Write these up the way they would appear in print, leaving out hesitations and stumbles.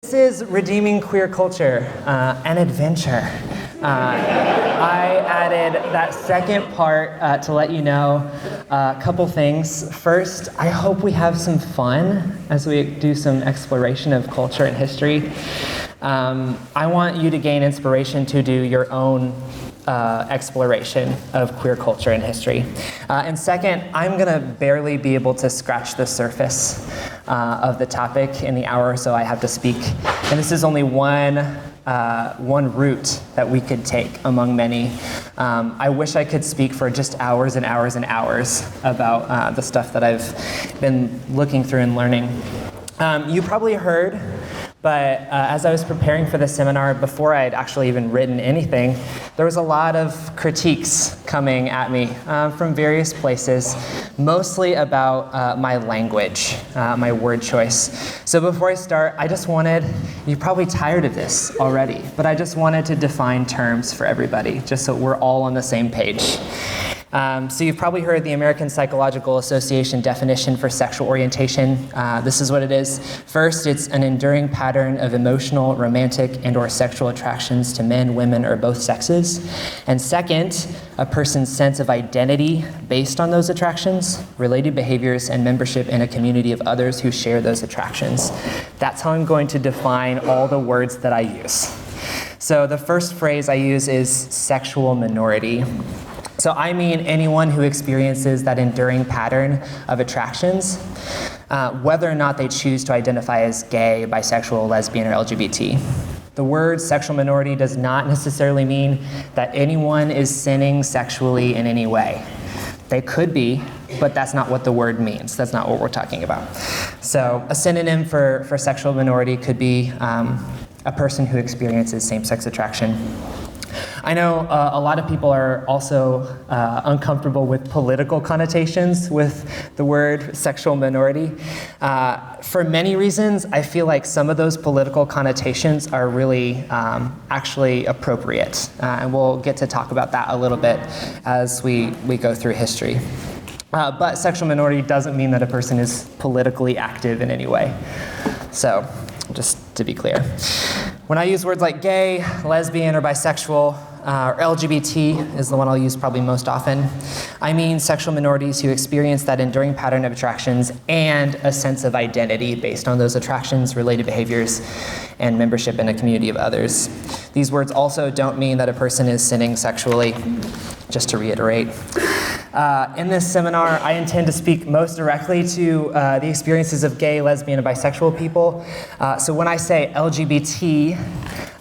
This is Redeeming Queer Culture, an adventure. I added that second part to let you know a couple things. First, I hope we have some fun as we do some exploration of culture and history. I want you to gain inspiration to do your own exploration of queer culture and history. And second, I'm going to barely be able to scratch the surface of the topic in the hour or so I have to speak. And this is only one route that we could take among many. I wish I could speak for just hours and hours and hours about the stuff that I've been looking through and learning. You probably heard, but as I was preparing for the seminar, before I had actually even written anything, there was a lot of critiques coming at me from various places, mostly about my language, my word choice. So before I start, you're probably tired of this already, but I just wanted to define terms for everybody, just so we're all on the same page. So you've probably heard the American Psychological Association definition for sexual orientation. This is what it is. First, it's an enduring pattern of emotional, romantic, and/or sexual attractions to men, women, or both sexes. And second, a person's sense of identity based on those attractions, related behaviors, and membership in a community of others who share those attractions. That's how I'm going to define all the words that I use. So the first phrase I use is sexual minority. So I mean anyone who experiences that enduring pattern of attractions, whether or not they choose to identify as gay, bisexual, lesbian, or LGBT. The word sexual minority does not necessarily mean that anyone is sinning sexually in any way. They could be, but that's not what the word means. That's not what we're talking about. So a synonym for sexual minority could be a person who experiences same-sex attraction. I know a lot of people are also uncomfortable with political connotations with the word sexual minority. For many reasons, I feel like some of those political connotations are really actually appropriate. And we'll get to talk about that a little bit as we go through history. But sexual minority doesn't mean that a person is politically active in any way. So, just to be clear. When I use words like gay, lesbian, or bisexual, or LGBT is the one I'll use probably most often, I mean sexual minorities who experience that enduring pattern of attractions and a sense of identity based on those attractions, related behaviors, and membership in a community of others. These words also don't mean that a person is sinning sexually, just to reiterate. In this seminar, I intend to speak most directly to the experiences of gay, lesbian, and bisexual people. So when I say LGBT,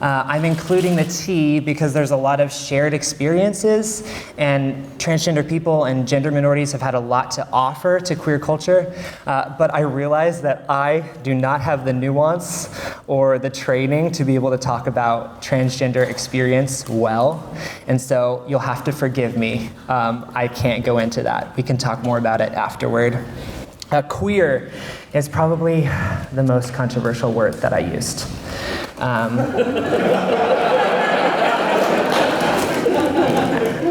I'm including the T because there's a lot of shared experiences, and transgender people and gender minorities have had a lot to offer to queer culture. But I realize that I do not have the nuance or the training to be able to talk about transgender experience well, and so you'll have to forgive me. I can't go into that. We can talk more about it afterward. Queer is probably the most controversial word that I used.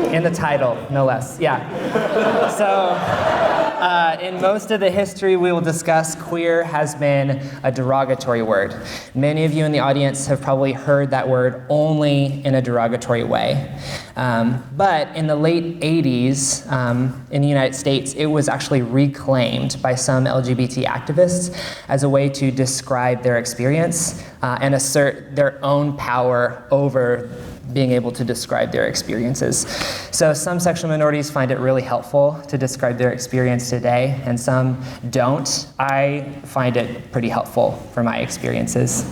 In the title, no less. Yeah. So, in most of the history we will discuss, queer has been a derogatory word. Many of you in the audience have probably heard that word only in a derogatory way. But in the late 80s, in the United States, it was actually reclaimed by some LGBT activists as a way to describe their experience and assert their own power over being able to describe their experiences. So some sexual minorities find it really helpful to describe their experience today, and some don't. I find it pretty helpful for my experiences.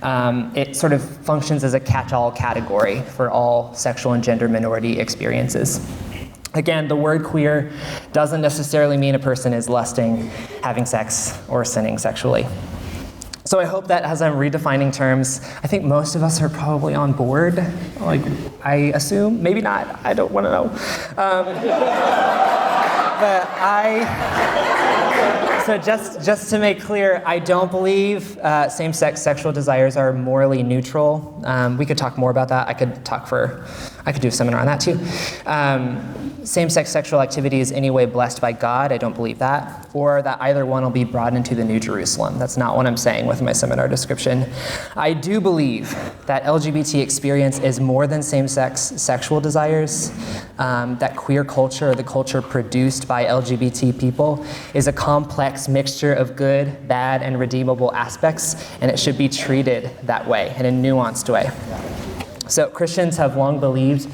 It sort of functions as a catch-all category for all sexual and gender minority experiences. Again, the word queer doesn't necessarily mean a person is lusting, having sex, or sinning sexually. So I hope that as I'm redefining terms, I think most of us are probably on board. Like, I assume, maybe not, I don't want to know. So just to make clear, I don't believe same-sex sexual desires are morally neutral. We could talk more about that. I could talk for I could do a seminar on that too. Same-sex sexual activity is anyway blessed by God. I don't believe that. Or that either one will be brought into the New Jerusalem. That's not what I'm saying with my seminar description. I do believe that LGBT experience is more than same-sex sexual desires, that queer culture, or the culture produced by LGBT people, is a complex mixture of good, bad, and redeemable aspects, and it should be treated that way, in a nuanced way. So Christians have long believed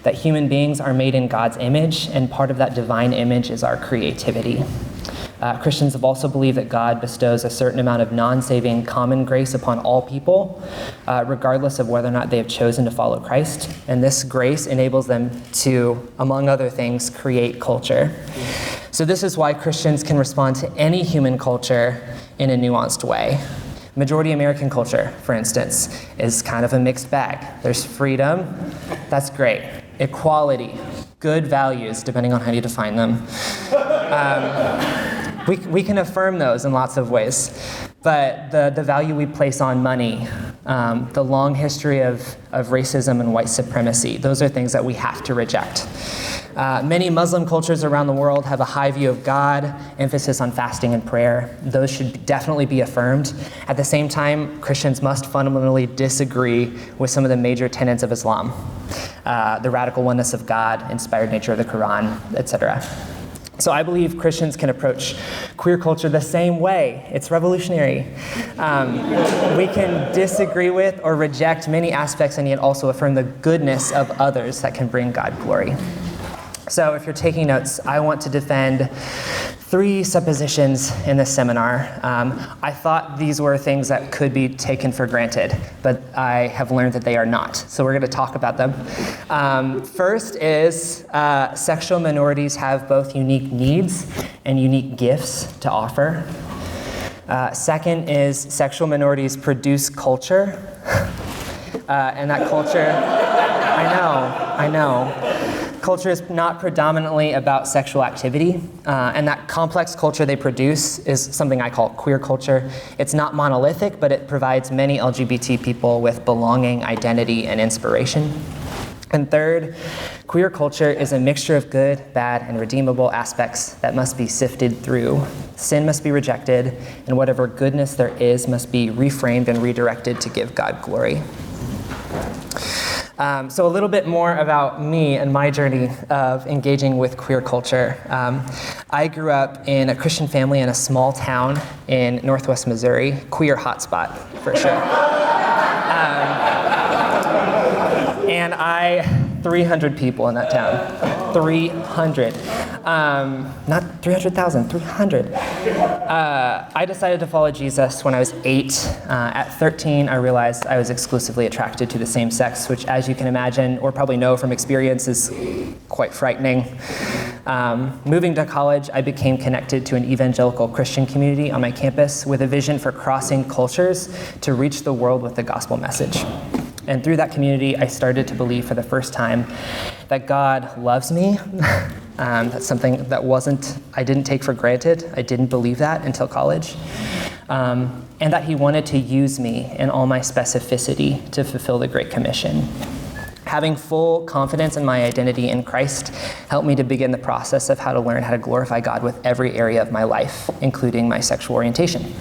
that human beings are made in God's image, and part of that divine image is our creativity. Christians have also believed that God bestows a certain amount of non-saving common grace upon all people, regardless of whether or not they have chosen to follow Christ. And this grace enables them to, among other things, create culture. So this is why Christians can respond to any human culture in a nuanced way. Majority American culture, for instance, is kind of a mixed bag. There's freedom, that's great. Equality, good values, depending on how you define them. We can affirm those in lots of ways, but the value we place on money, the long history of racism and white supremacy, those are things that we have to reject. Many Muslim cultures around the world have a high view of God, emphasis on fasting and prayer. Those should definitely be affirmed. At the same time, Christians must fundamentally disagree with some of the major tenets of Islam, the radical oneness of God, inspired nature of the Quran, etc. So I believe Christians can approach queer culture the same way. It's revolutionary. We can disagree with or reject many aspects and yet also affirm the goodness of others that can bring God glory. So if you're taking notes, I want to defend 3 suppositions in this seminar. I thought these were things that could be taken for granted, but I have learned that they are not. So we're going to talk about them. First is sexual minorities have both unique needs and unique gifts to offer. Second is sexual minorities produce culture, and that culture, I know. Culture is not predominantly about sexual activity, and that complex culture they produce is something I call queer culture. It's not monolithic, but it provides many LGBT people with belonging, identity, and inspiration. And third, queer culture is a mixture of good, bad, and redeemable aspects that must be sifted through. Sin must be rejected, and whatever goodness there is must be reframed and redirected to give God glory. So a little bit more about me and my journey of engaging with queer culture. I grew up in a Christian family in a small town in Northwest Missouri, queer hotspot for sure. And 300 people in that town. 300. Not 300,000, 300. I decided to follow Jesus when I was 8. At 13, I realized I was exclusively attracted to the same sex, which, as you can imagine, or probably know from experience, is quite frightening. Moving to college, I became connected to an evangelical Christian community on my campus with a vision for crossing cultures to reach the world with the gospel message. And through that community, I started to believe for the first time that God loves me. That's something that I didn't take for granted. I didn't believe that until college. And that he wanted to use me in all my specificity to fulfill the Great Commission. Having full confidence in my identity in Christ helped me to begin the process of how to learn how to glorify God with every area of my life, including my sexual orientation.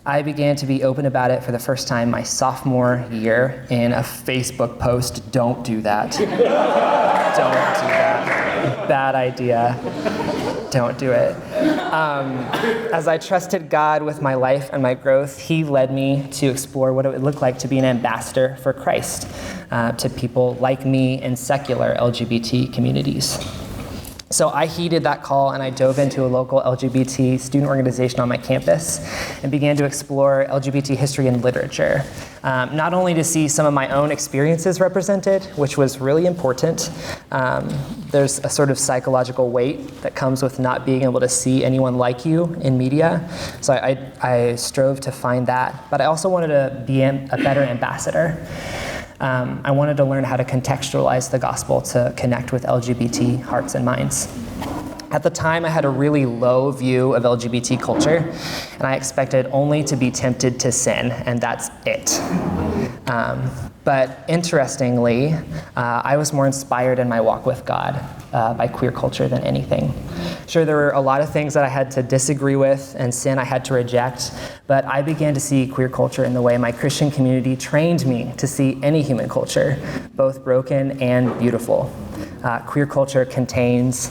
I began to be open about it for the first time my sophomore year in a Facebook post. Don't do that. Don't do that. Bad idea. Don't do it. As I trusted God with my life and my growth, he led me to explore what it would look like to be an ambassador for Christ to people like me in secular LGBT communities. So I heeded that call and I dove into a local LGBT student organization on my campus and began to explore LGBT history and literature. Not only to see some of my own experiences represented, which was really important. There's a sort of psychological weight that comes with not being able to see anyone like you in media. So I strove to find that, but I also wanted to be a better ambassador. I wanted to learn how to contextualize the gospel to connect with LGBT hearts and minds. At the time, I had a really low view of LGBT culture, and I expected only to be tempted to sin, and that's it. But interestingly, I was more inspired in my walk with God by queer culture than anything. Sure, there were a lot of things that I had to disagree with and sin I had to reject, but I began to see queer culture in the way my Christian community trained me to see any human culture, both broken and beautiful. Queer culture contains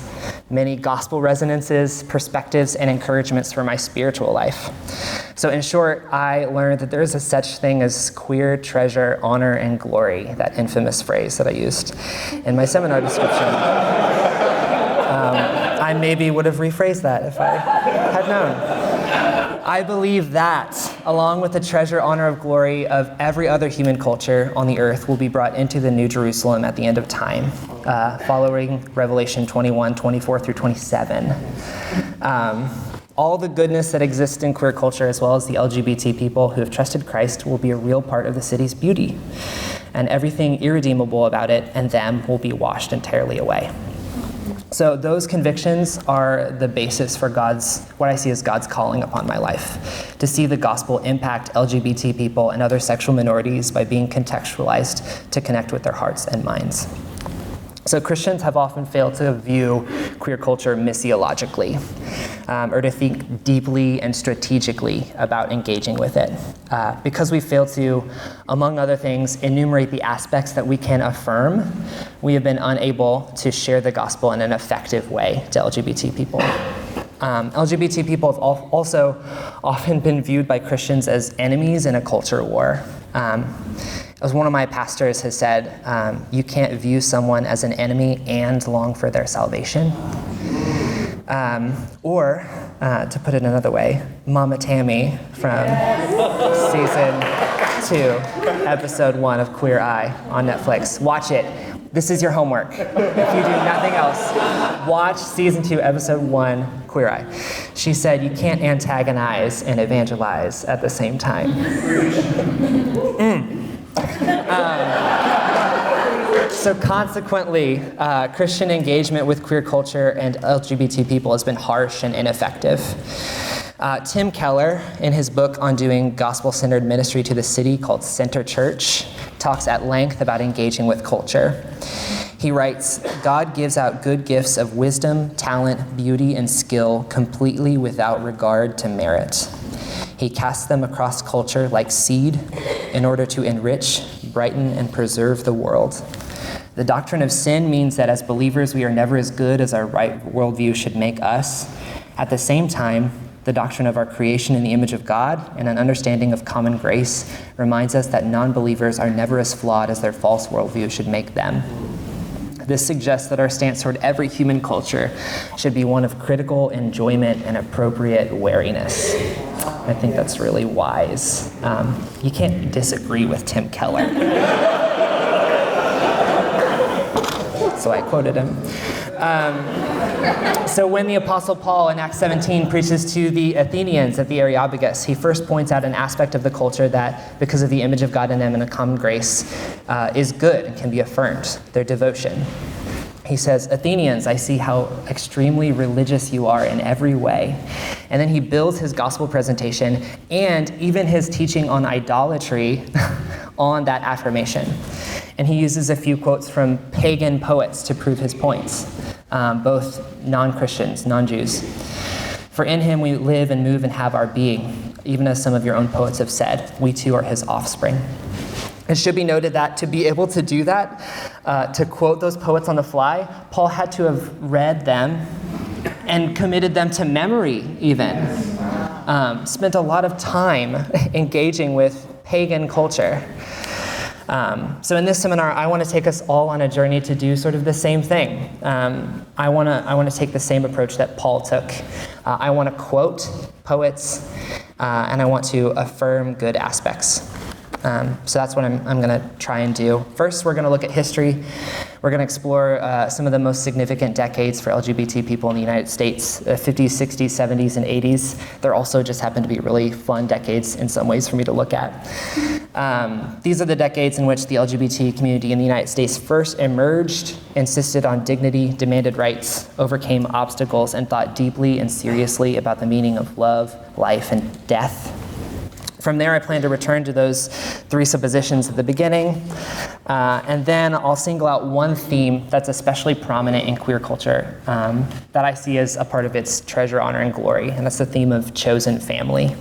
many gospel resonances, perspectives, and encouragements for my spiritual life. So in short, I learned that there is a such thing as queer treasure, honor, and glory, that infamous phrase that I used in my seminar description. I maybe would have rephrased that if I had known. I believe that, along with the treasure, honor, of glory of every other human culture on the earth, will be brought into the New Jerusalem at the end of time, following Revelation 21, 24 through 27. All the goodness that exists in queer culture, as well as the LGBT people who have trusted Christ, will be a real part of the city's beauty. And everything irredeemable about it and them will be washed entirely away. So those convictions are the basis for what I see as God's calling upon my life, to see the gospel impact LGBT people and other sexual minorities by being contextualized to connect with their hearts and minds. So Christians have often failed to view queer culture missiologically, or to think deeply and strategically about engaging with it. Because we fail to, among other things, enumerate the aspects that we can affirm, we have been unable to share the gospel in an effective way to LGBT people. LGBT people have also often been viewed by Christians as enemies in a culture war. As one of my pastors has said, you can't view someone as an enemy and long for their salvation. Or, to put it another way, Mama Tammy from season 2, episode 1 of Queer Eye on Netflix. Watch it. This is your homework. If you do nothing else, watch season 2, episode 1, Queer Eye. She said you can't antagonize and evangelize at the same time. So consequently, Christian engagement with queer culture and LGBT people has been harsh and ineffective. Tim Keller, in his book on doing gospel-centered ministry to the city called Center Church, talks at length about engaging with culture. He writes, God gives out good gifts of wisdom, talent, beauty, and skill completely without regard to merit. He casts them across culture like seed in order to enrich, brighten, and preserve the world. The doctrine of sin means that as believers, we are never as good as our right worldview should make us. At the same time, the doctrine of our creation in the image of God and an understanding of common grace reminds us that non-believers are never as flawed as their false worldview should make them. This suggests that our stance toward every human culture should be one of critical enjoyment and appropriate wariness. I think that's really wise. You can't disagree with Tim Keller. So I quoted him. So when the Apostle Paul in Acts 17 preaches to the Athenians at the Areopagus, he first points out an aspect of the culture that, because of the image of God in them and a common grace, is good and can be affirmed, their devotion. He says, Athenians, I see how extremely religious you are in every way. And then he builds his gospel presentation and even his teaching on idolatry on that affirmation. And he uses a few quotes from pagan poets to prove his points, both non-Christians, non-Jews. For in him we live and move and have our being, even as some of your own poets have said, we too are his offspring. It should be noted that to be able to do that, to quote those poets on the fly, Paul had to have read them and committed them to memory even. Spent a lot of time engaging with pagan culture. So in this seminar, I want to take us all on a journey to do sort of the same thing. I want to take the same approach that Paul took. I want to quote poets, and I want to affirm good aspects. So that's what I'm going to try and do. First, we're going to look at history. We're going to explore some of the most significant decades for LGBT people in the United States, the 50s, 60s, 70s, and 80s. There also just happen to be really fun decades in some ways for me to look at. These are the decades in which the LGBT community in the United States first emerged, insisted on dignity, demanded rights, overcame obstacles, and thought deeply and seriously about the meaning of love, life, and death. From there, I plan to return to those three suppositions at the beginning, and then I'll single out one theme that's especially prominent in queer culture that I see as a part of its treasure, honor, and glory, and that's the theme of chosen family.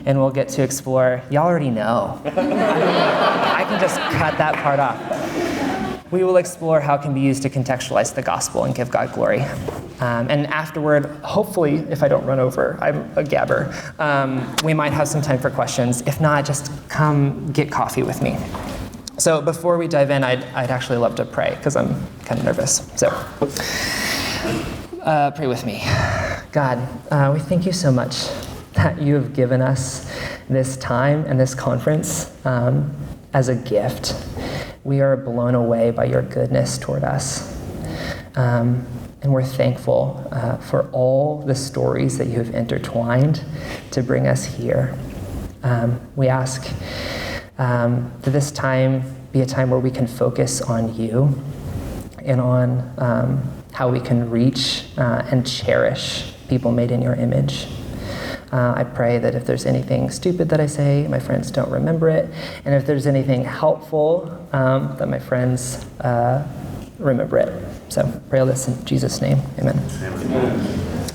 And we'll get to explore, y'all already know. I can just cut that part off. We will explore how it can be used to contextualize the gospel and give God glory. And afterward, hopefully, if I don't run over, I'm a gabber, we might have some time for questions. If not, just come get coffee with me. So before we dive in, I'd actually love to pray, because I'm kind of nervous. So pray with me. God, we thank you so much that you have given us this time and this conference as a gift. We are blown away by your goodness toward us. And we're thankful for all the stories that you have intertwined to bring us here. We ask that this time be a time where we can focus on you and on how we can reach and cherish people made in your image. I pray that if there's anything stupid that I say, my friends don't remember it. And if there's anything helpful, that my friends remember it. So pray all this in Jesus' name. Amen.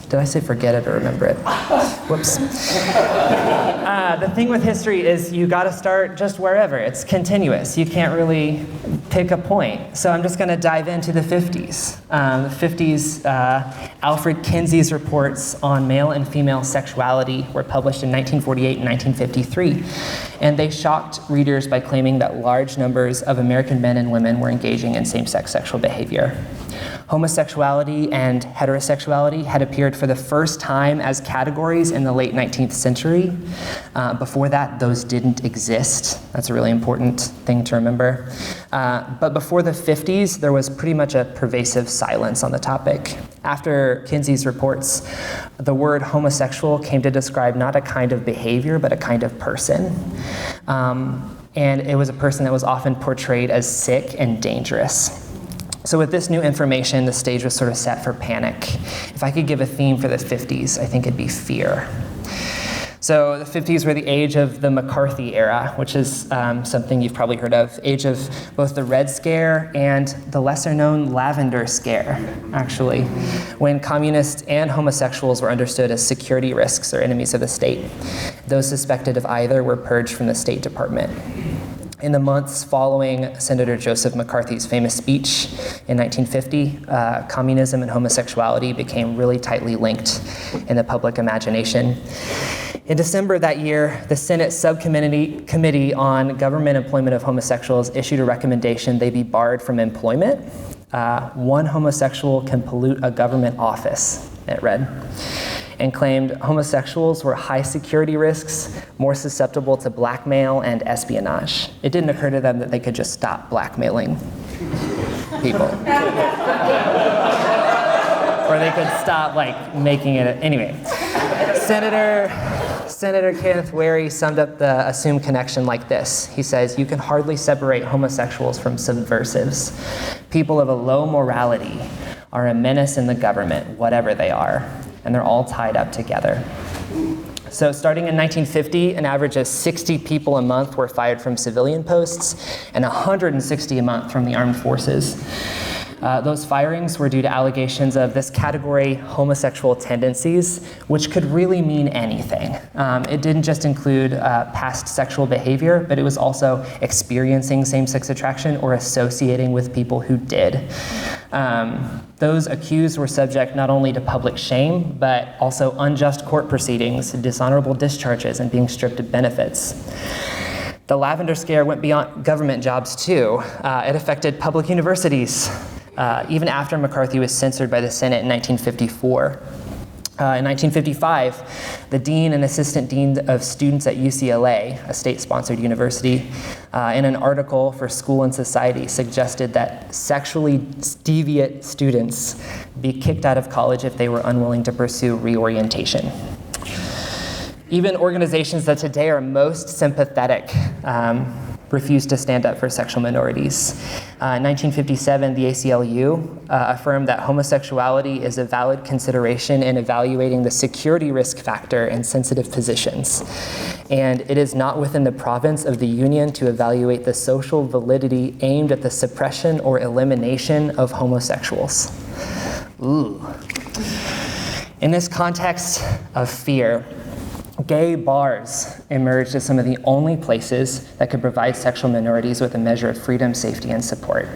Did I say forget it or remember it? Whoops. The thing with history is you got to start just wherever. It's continuous. You can't really pick a point. So I'm just going to dive into the 50s. The 50s, Alfred Kinsey's reports on male and female sexuality were published in 1948 and 1953. And they shocked readers by claiming that large numbers of American men and women were engaging in same-sex sexual behavior. Homosexuality and heterosexuality had appeared for the first time as categories in the late 19th century. Before that, those didn't exist. That's a really important thing to remember. But before the 50s, there was pretty much a pervasive silence on the topic. After Kinsey's reports, the word homosexual came to describe not a kind of behavior, but a kind of person. And it was a person that was often portrayed as sick and dangerous. So with this new information, the stage was sort of set for panic. If I could give a theme for the 50s, I think it'd be fear. So the 50s were the age of the McCarthy era, which is something you've probably heard of, age of both the Red Scare and the lesser-known Lavender Scare, actually, when communists and homosexuals were understood as security risks or enemies of the state. Those suspected of either were purged from the State Department. In the months following Senator Joseph McCarthy's famous speech in 1950, communism and homosexuality became really tightly linked in the public imagination. In December that year, the Senate Subcommittee on Government Employment of Homosexuals issued a recommendation they be barred from employment. One homosexual can pollute a government office, it read, and claimed homosexuals were high security risks, more susceptible to blackmail and espionage. It didn't occur to them that they could just stop blackmailing people. Or they could stop making it, anyway. Senator Kenneth Wary summed up the assumed connection like this. He says, "You can hardly separate homosexuals from subversives. People of a low morality are a menace in the government, whatever they are, and they're all tied up together." So starting in 1950, an average of 60 people a month were fired from civilian posts and 160 a month from the armed forces. Those firings were due to allegations of this category, homosexual tendencies, which could really mean anything. It didn't just include past sexual behavior, but it was also experiencing same-sex attraction or associating with people who did. Those accused were subject not only to public shame, but also unjust court proceedings, dishonorable discharges, and being stripped of benefits. The Lavender Scare went beyond government jobs too. It affected public universities, even after McCarthy was censored by the Senate in 1954. In 1955, the dean and assistant dean of students at UCLA, a state-sponsored university, in an article for School and Society suggested that sexually deviant students be kicked out of college if they were unwilling to pursue reorientation. Even organizations that today are most sympathetic refused to stand up for sexual minorities. In 1957, the ACLU affirmed that homosexuality is a valid consideration in evaluating the security risk factor in sensitive positions, and it is not within the province of the union to evaluate the social validity aimed at the suppression or elimination of homosexuals. Ooh. In this context of fear, gay bars emerged as some of the only places that could provide sexual minorities with a measure of freedom, safety, and support.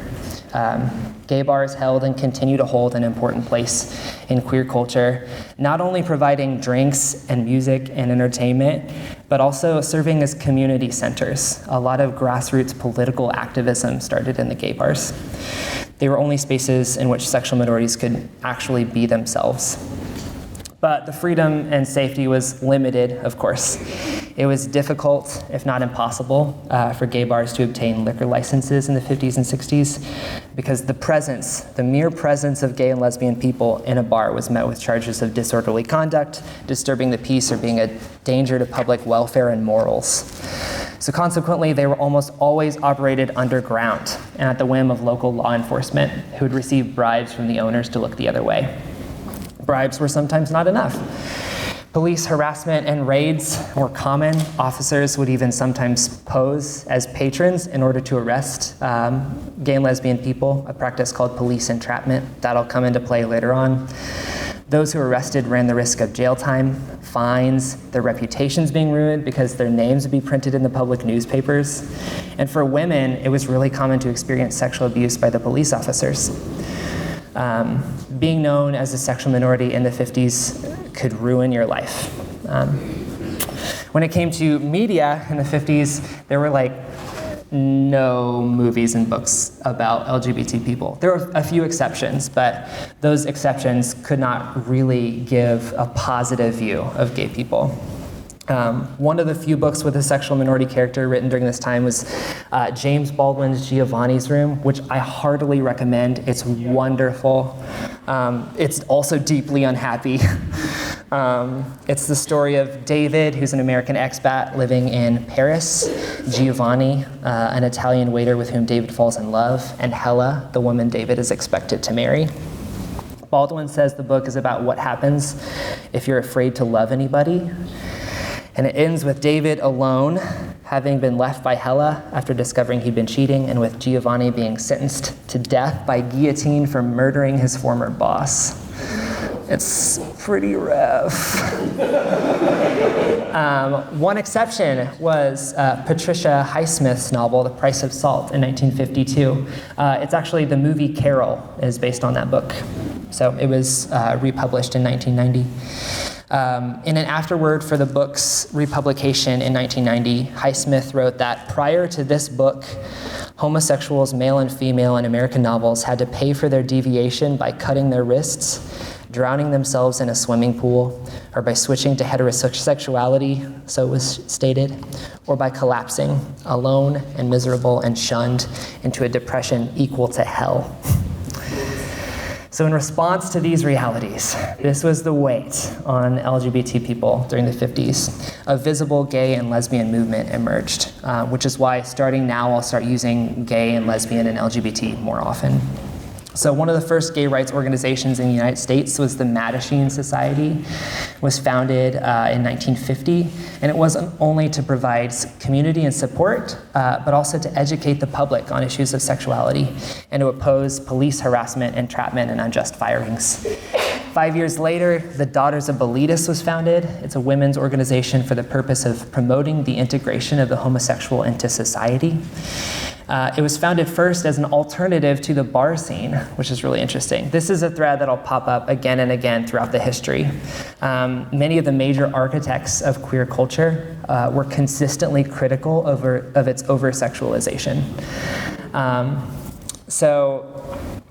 Gay bars held and continue to hold an important place in queer culture, not only providing drinks and music and entertainment, but also serving as community centers. A lot of grassroots political activism started in the gay bars. They were only spaces in which sexual minorities could actually be themselves. But the freedom and safety was limited, of course. It was difficult, if not impossible, for gay bars to obtain liquor licenses in the 50s and 60s because the mere presence of gay and lesbian people in a bar was met with charges of disorderly conduct, disturbing the peace, or being a danger to public welfare and morals. So consequently, they were almost always operated underground and at the whim of local law enforcement, who would receive bribes from the owners to look the other way. Bribes were sometimes not enough. Police harassment and raids were common. Officers would even sometimes pose as patrons in order to arrest gay and lesbian people, a practice called police entrapment. That'll come into play later on. Those who were arrested ran the risk of jail time, fines, their reputations being ruined because their names would be printed in the public newspapers. And for women, it was really common to experience sexual abuse by the police officers. Being known as a sexual minority in the 50s could ruin your life. When it came to media in the 50s, there were no movies and books about LGBT people. There were a few exceptions, but those exceptions could not really give a positive view of gay people. One of the few books with a sexual minority character written during this time was James Baldwin's Giovanni's Room, which I heartily recommend. It's wonderful. It's also deeply unhappy. It's the story of David, who's an American expat living in Paris, Giovanni, an Italian waiter with whom David falls in love, and Hella, the woman David is expected to marry. Baldwin says the book is about what happens if you're afraid to love anybody. And it ends with David alone, having been left by Hella after discovering he'd been cheating, and with Giovanni being sentenced to death by guillotine for murdering his former boss. It's pretty rough. One exception was Patricia Highsmith's novel, The Price of Salt, in 1952. It's actually the movie Carol is based on that book. So it was republished in 1990. In an afterword for the book's republication in 1990, Highsmith wrote that prior to this book, homosexuals, male and female, in American novels had to pay for their deviation by cutting their wrists, drowning themselves in a swimming pool, or by switching to heterosexuality, so it was stated, or by collapsing, alone and miserable and shunned, into a depression equal to hell. So in response to these realities, this was the weight on LGBT people during the 50s. A visible gay and lesbian movement emerged, which is why starting now I'll start using gay and lesbian and LGBT more often. So one of the first gay rights organizations in the United States was the Mattachine Society. It was founded in 1950, and it wasn't only to provide community and support, but also to educate the public on issues of sexuality and to oppose police harassment, entrapment, and unjust firings. 5 years later, the Daughters of Bilitis was founded. It's a women's organization for the purpose of promoting the integration of the homosexual into society. It was founded first as an alternative to the bar scene, which is really interesting. This is a thread that'll pop up again and again throughout the history. Many of the major architects of queer culture were consistently critical of its over-sexualization. So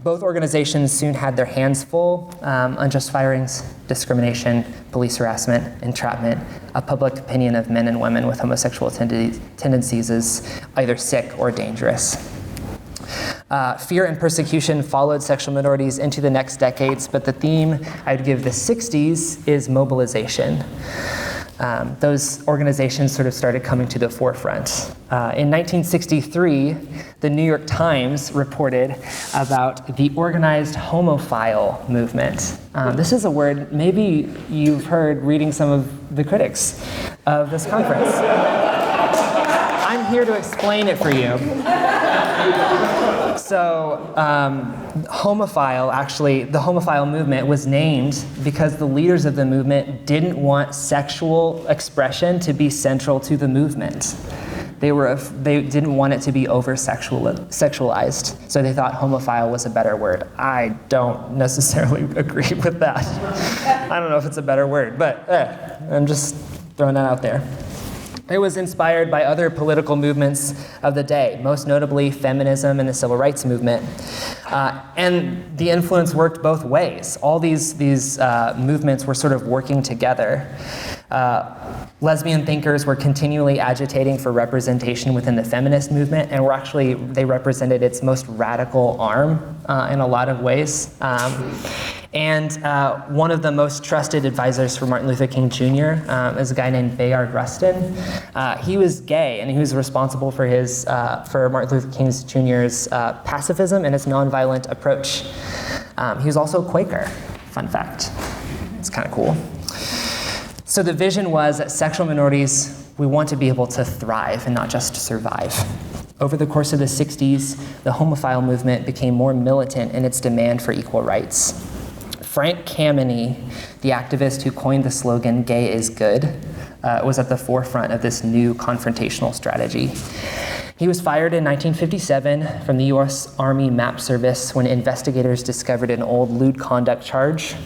both organizations soon had their hands full. Unjust firings, discrimination, police harassment, entrapment. A public opinion of men and women with homosexual tendencies is either sick or dangerous. Fear and persecution followed sexual minorities into the next decades, but the theme I'd give the 60s is mobilization. those organizations sort of started coming to the forefront. In 1963, the New York Times reported about the organized homophile movement. This is a word maybe you've heard reading some of the critics of this conference. I'm here to explain it for you. So, the homophile movement was named because the leaders of the movement didn't want sexual expression to be central to the movement. They didn't want it to be over-sexualized, so they thought homophile was a better word. I don't necessarily agree with that. I don't know if it's a better word, but I'm just throwing that out there. It was inspired by other political movements of the day, most notably feminism and the civil rights movement. And the influence worked both ways. All these movements were sort of working together. Lesbian thinkers were continually agitating for representation within the feminist movement, and they represented its most radical arm in a lot of ways. And one of the most trusted advisors for Martin Luther King Jr. Is a guy named Bayard Rustin. He was gay, and he was responsible for Martin Luther King Jr.'s pacifism and his nonviolent approach. He was also a Quaker, fun fact. It's kind of cool. So the vision was that sexual minorities, we want to be able to thrive and not just survive. Over the course of the 60s, the homophile movement became more militant in its demand for equal rights. Frank Kameny, the activist who coined the slogan, "Gay is good," was at the forefront of this new confrontational strategy. He was fired in 1957 from the U.S. Army Map Service when investigators discovered an old lewd conduct charge.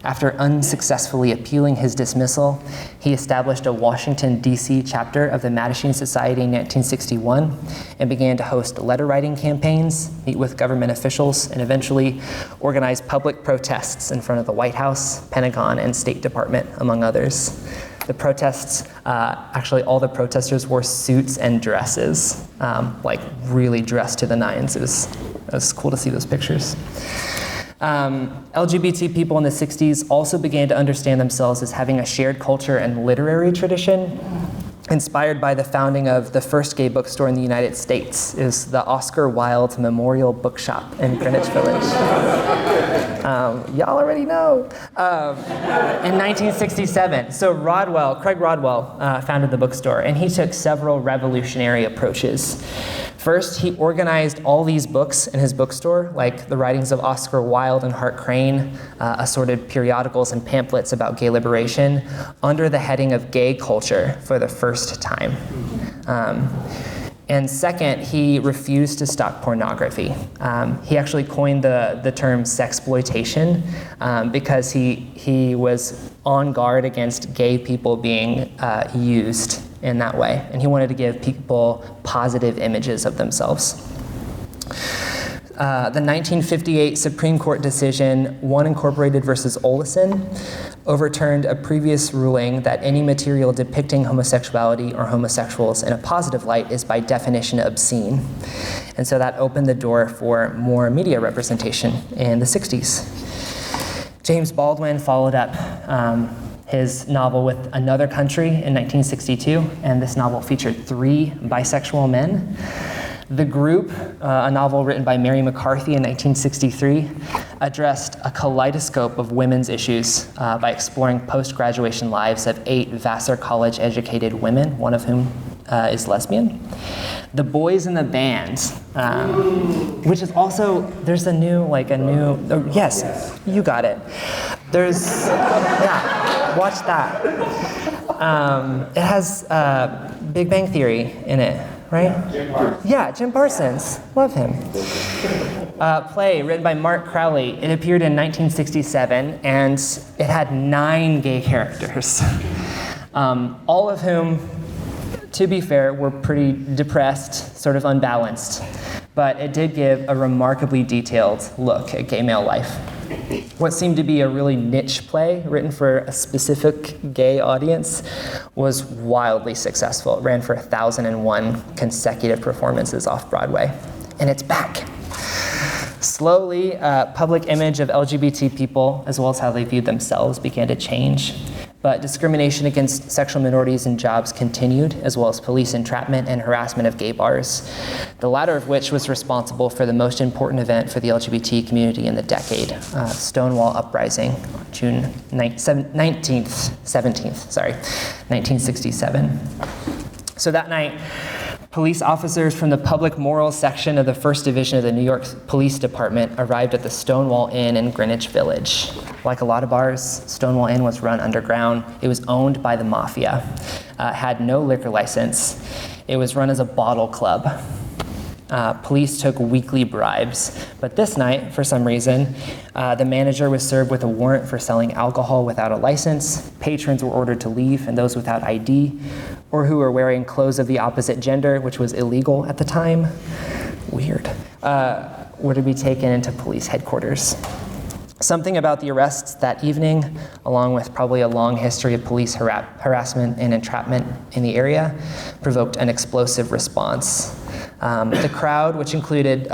After unsuccessfully appealing his dismissal, he established a Washington, D.C. chapter of the Mattachine Society in 1961 and began to host letter-writing campaigns, meet with government officials, and eventually organize public protests in front of the White House, Pentagon, and State Department, among others. The protests, actually all the protesters wore suits and dresses, like really dressed to the nines. It was cool to see those pictures. LGBT people in the 60s also began to understand themselves as having a shared culture and literary tradition, inspired by the founding of the first gay bookstore in the United States. It was the Oscar Wilde Memorial Bookshop in Greenwich Village. Y'all already know. In 1967, so Craig Rodwell founded the bookstore, and he took several revolutionary approaches. First, he organized all these books in his bookstore, like the writings of Oscar Wilde and Hart Crane, assorted periodicals and pamphlets about gay liberation, under the heading of gay culture for the first time. And second, he refused to stock pornography. He actually coined the term sexploitation because he was on guard against gay people being used in that way. And he wanted to give people positive images of themselves. The 1958 Supreme Court decision, One Incorporated versus Olison, overturned a previous ruling that any material depicting homosexuality or homosexuals in a positive light is by definition obscene. And so that opened the door for more media representation in the 60s. James Baldwin followed up his novel with Another Country in 1962, and this novel featured 3 bisexual men. The Group, a novel written by Mary McCarthy in 1963, addressed a kaleidoscope of women's issues by exploring post-graduation lives of 8 Vassar College-educated women, one of whom is lesbian. The Boys in the Band, which is also, there's yes, you got it. Watch that. It has Big Bang Theory in it. Right? Jim Parsons. Yeah, Jim Parsons. Love him. Play written by Mark Crowley. It appeared in 1967, and it had 9 gay characters, all of whom, to be fair, were pretty depressed, sort of unbalanced. But it did give a remarkably detailed look at gay male life. What seemed to be a really niche play written for a specific gay audience was wildly successful. It ran for 1,001 consecutive performances off Broadway. And it's back. Slowly, public image of LGBT people, as well as how they viewed themselves, began to change. But discrimination against sexual minorities in jobs continued, as well as police entrapment and harassment of gay bars, the latter of which was responsible for the most important event for the LGBT community in the decade, Stonewall Uprising, June 1967. So that night, police officers from the public morals section of the 1st Division of the New York Police Department arrived at the Stonewall Inn in Greenwich Village. Like a lot of bars, Stonewall Inn was run underground. It was owned by the mafia, had no liquor license. It was run as a bottle club. Police took weekly bribes, but this night, for some reason, the manager was served with a warrant for selling alcohol without a license. Patrons were ordered to leave, and those without ID, or who were wearing clothes of the opposite gender, which was illegal at the time, weird, were to be taken into police headquarters. Something about the arrests that evening, along with probably a long history of police harassment and entrapment in the area, provoked an explosive response. The crowd, which included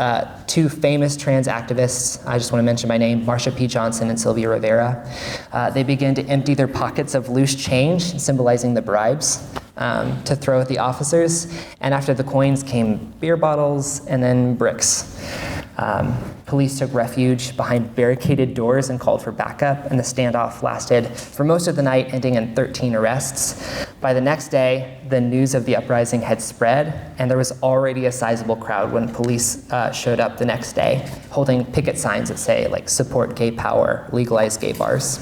2 famous trans activists, I just want to mention by name, Marsha P. Johnson and Sylvia Rivera, they began to empty their pockets of loose change, symbolizing the bribes, to throw at the officers. And after the coins came beer bottles and then bricks. Police took refuge behind barricaded doors and called for backup, and the standoff lasted for most of the night, ending in 13 arrests. By the next day, the news of the uprising had spread, and there was already a sizable crowd when police showed up the next day, holding picket signs that say, like, support gay power, legalize gay bars.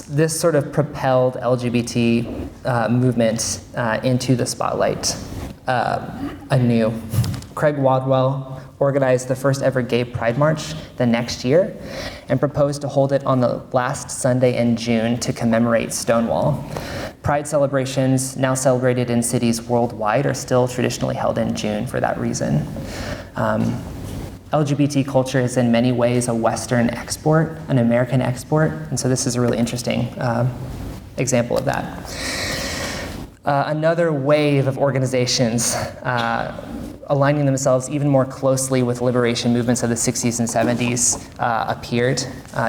This sort of propelled LGBT movement into the spotlight anew. Craig Wadwell organized the first ever gay pride march the next year and proposed to hold it on the last Sunday in June to commemorate Stonewall. Pride celebrations, now celebrated in cities worldwide, are still traditionally held in June for that reason. LGBT culture is in many ways a Western export, an American export, and so this is a really interesting example of that. Another wave of organizations aligning themselves even more closely with liberation movements of the 60s and 70s appeared,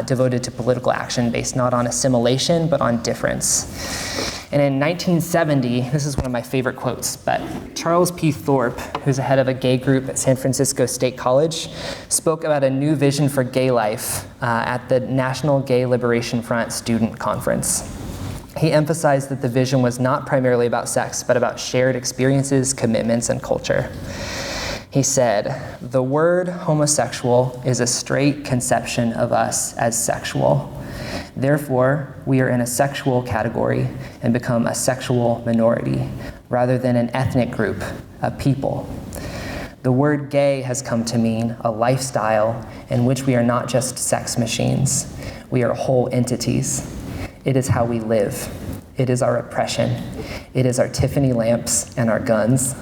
devoted to political action based not on assimilation, but on difference. And in 1970, this is one of my favorite quotes, but Charles P. Thorpe, who's the head of a gay group at San Francisco State College, spoke about a new vision for gay life at the National Gay Liberation Front Student Conference. He emphasized that the vision was not primarily about sex, but about shared experiences, commitments, and culture. He said, "The word homosexual is a straight conception of us as sexual. Therefore, we are in a sexual category and become a sexual minority, rather than an ethnic group, a people. The word gay has come to mean a lifestyle in which we are not just sex machines. We are whole entities. It is how we live. It is our oppression. It is our Tiffany lamps and our guns.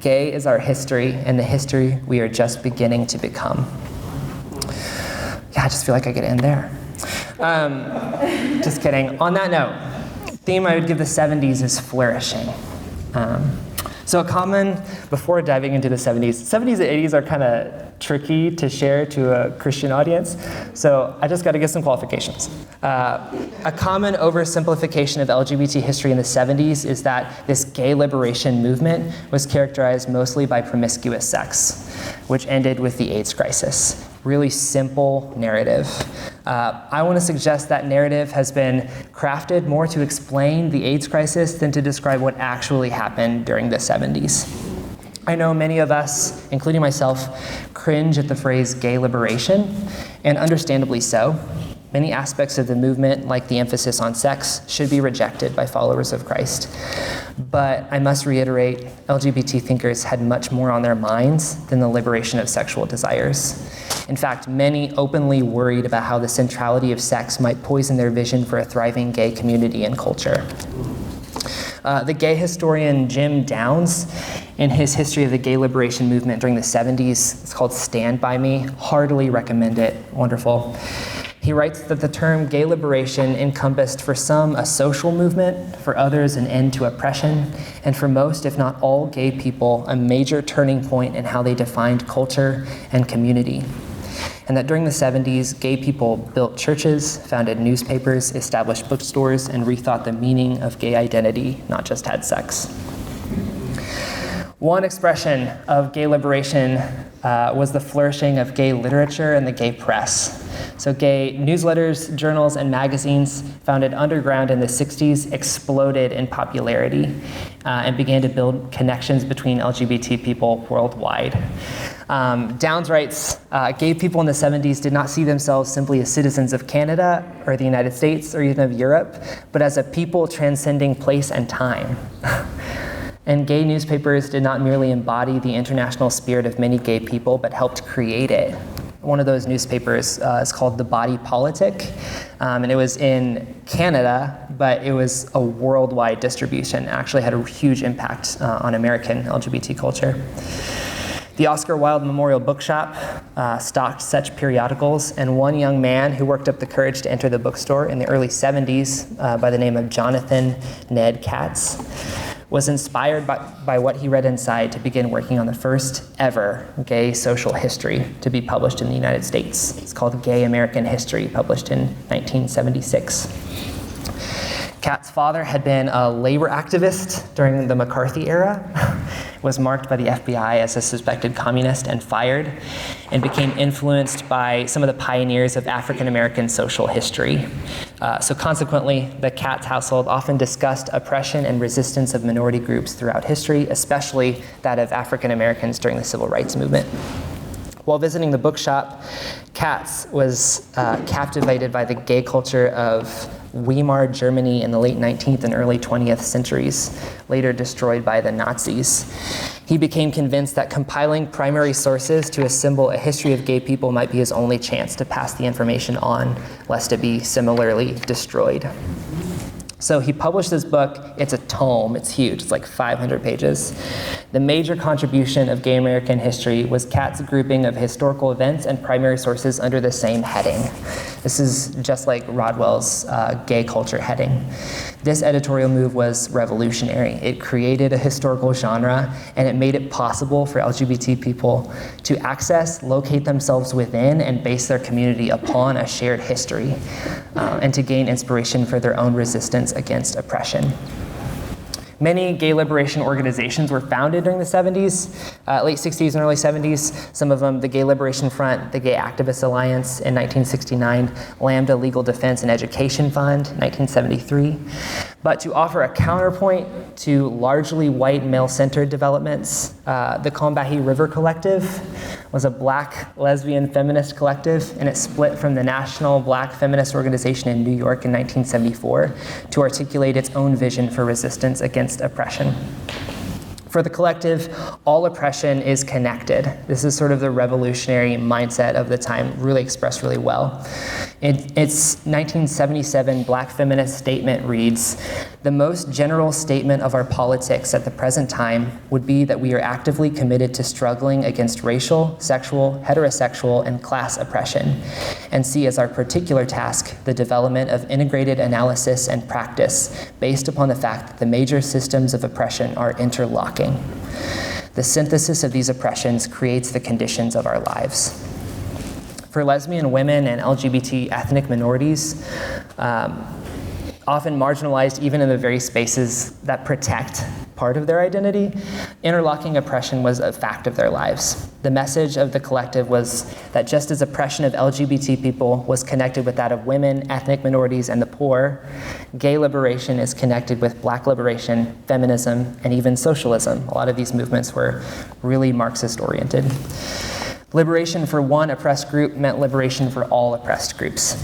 Gay is our history, and the history we are just beginning to become." Yeah, I just feel like I could end there. Just kidding. On that note, theme I would give the 70s is flourishing. So before diving into the 70s and 80s are kind of tricky to share to a Christian audience, so I just got to give some qualifications. A common oversimplification of LGBT history in the 70s is that this gay liberation movement was characterized mostly by promiscuous sex, which ended with the AIDS crisis. Really simple narrative. I want to suggest that narrative has been crafted more to explain the AIDS crisis than to describe what actually happened during the 70s. I know many of us, including myself, cringe at the phrase gay liberation, and understandably so. Many aspects of the movement, like the emphasis on sex, should be rejected by followers of Christ. But I must reiterate, LGBT thinkers had much more on their minds than the liberation of sexual desires. In fact, many openly worried about how the centrality of sex might poison their vision for a thriving gay community and culture. The gay historian Jim Downs, in his history of the gay liberation movement during the 70s, it's called Stand By Me, heartily recommend it, wonderful. He writes that the term gay liberation encompassed for some a social movement, for others an end to oppression, and for most, if not all gay people, a major turning point in how they defined culture and community. and that during the 70s, gay people built churches, founded newspapers, established bookstores, and rethought the meaning of gay identity, not just had sex. One expression of gay liberation was the flourishing of gay literature and the gay press. So gay newsletters, journals, and magazines founded underground in the 60s exploded in popularity and began to build connections between LGBT people worldwide. Downs writes, gay people in the 70s did not see themselves simply as citizens of Canada or the United States or even of Europe, but as a people transcending place and time. And gay newspapers did not merely embody the international spirit of many gay people, but helped create it. One of those newspapers is called The Body Politic, and it was in Canada, but it was a worldwide distribution. It actually had a huge impact on American LGBT culture. The Oscar Wilde Memorial Bookshop stocked such periodicals, and one young man who worked up the courage to enter the bookstore in the early 70s by the name of Jonathan Ned Katz was inspired by what he read inside to begin working on the first ever gay social history to be published in the United States. It's called Gay American History, published in 1976. Katz's father had been a labor activist during the McCarthy era, was marked by the FBI as a suspected communist and fired, and became influenced by some of the pioneers of African American social history. So consequently, the Katz household often discussed oppression and resistance of minority groups throughout history, especially that of African Americans during the Civil Rights Movement. While visiting the bookshop, Katz was captivated by the gay culture of Weimar Germany in the late 19th and early 20th centuries, later destroyed by the Nazis. He became convinced that compiling primary sources to assemble a history of gay people might be his only chance to pass the information on, lest it be similarly destroyed. So he published this book. It's a tome. It's huge. It's like 500 pages. The major contribution of gay American history was Katz's grouping of historical events and primary sources under the same heading. This is just like Rodwell's gay culture heading. This editorial move was revolutionary. It created a historical genre, and it made it possible for LGBT people to access, locate themselves within, and base their community upon a shared history, and to gain inspiration for their own resistance against oppression. Many gay liberation organizations were founded during the 70s, late 60s and early 70s. Some of them, the Gay Liberation Front, the Gay Activist Alliance in 1969, Lambda Legal Defense and Education Fund, 1973. But to offer a counterpoint to largely white male-centered developments, the Combahee River Collective was a black lesbian feminist collective, and it split from the National Black Feminist Organization in New York in 1974 to articulate its own vision for resistance against oppression. For the collective, all oppression is connected. This is sort of the revolutionary mindset of the time, really expressed really well. Its 1977 Black feminist statement reads, "The most general statement of our politics at the present time would be that we are actively committed to struggling against racial, sexual, heterosexual, and class oppression, and see as our particular task the development of integrated analysis and practice based upon the fact that the major systems of oppression are interlocking. The synthesis of these oppressions creates the conditions of our lives." For lesbian women and LGBT ethnic minorities, often marginalized even in the very spaces that protect part of their identity, interlocking oppression was a fact of their lives. The message of the collective was that just as oppression of LGBT people was connected with that of women, ethnic minorities, and the poor, gay liberation is connected with Black liberation, feminism, and even socialism. A lot of these movements were really Marxist-oriented. Liberation for one oppressed group meant liberation for all oppressed groups.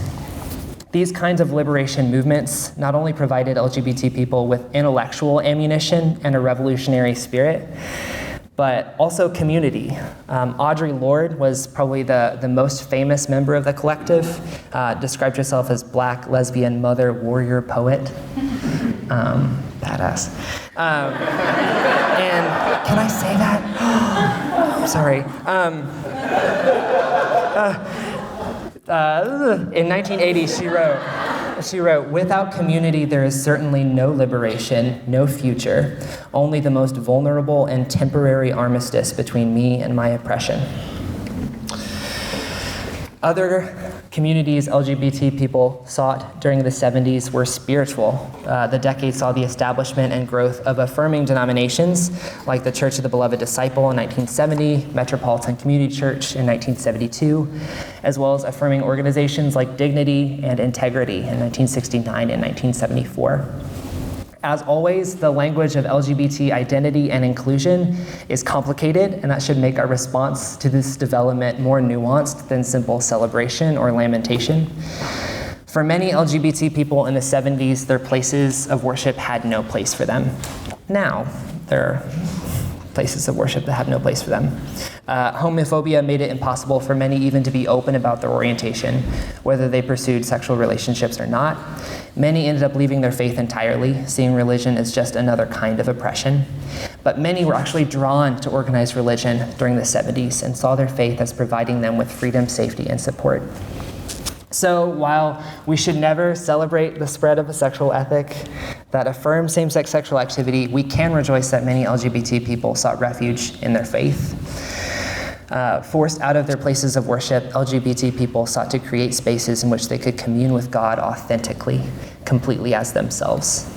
These kinds of liberation movements not only provided LGBT people with intellectual ammunition and a revolutionary spirit, but also community. Audre Lorde was probably the most famous member of the collective, described herself as Black, lesbian, mother, warrior, poet. Badass. And can I say that? I'm sorry. In 1980, she wrote, "Without community, there is certainly no liberation, no future, only the most vulnerable and temporary armistice between me and my oppression." Other communities LGBT people sought during the 70s were spiritual. The decade saw the establishment and growth of affirming denominations like the Church of the Beloved Disciple in 1970, Metropolitan Community Church in 1972, as well as affirming organizations like Dignity and Integrity in 1969 and 1974. As always, the language of LGBT identity and inclusion is complicated, and that should make our response to this development more nuanced than simple celebration or lamentation. For many LGBT people in the 70s, their places of worship had no place for them. Now, there are places of worship that have no place for them. Homophobia made it impossible for many even to be open about their orientation, whether they pursued sexual relationships or not. Many ended up leaving their faith entirely, seeing religion as just another kind of oppression. But many were actually drawn to organized religion during the 70s and saw their faith as providing them with freedom, safety, and support. So while we should never celebrate the spread of a sexual ethic that affirms same-sex sexual activity, we can rejoice that many LGBT people sought refuge in their faith. Forced out of their places of worship, LGBT people sought to create spaces in which they could commune with God authentically, completely as themselves.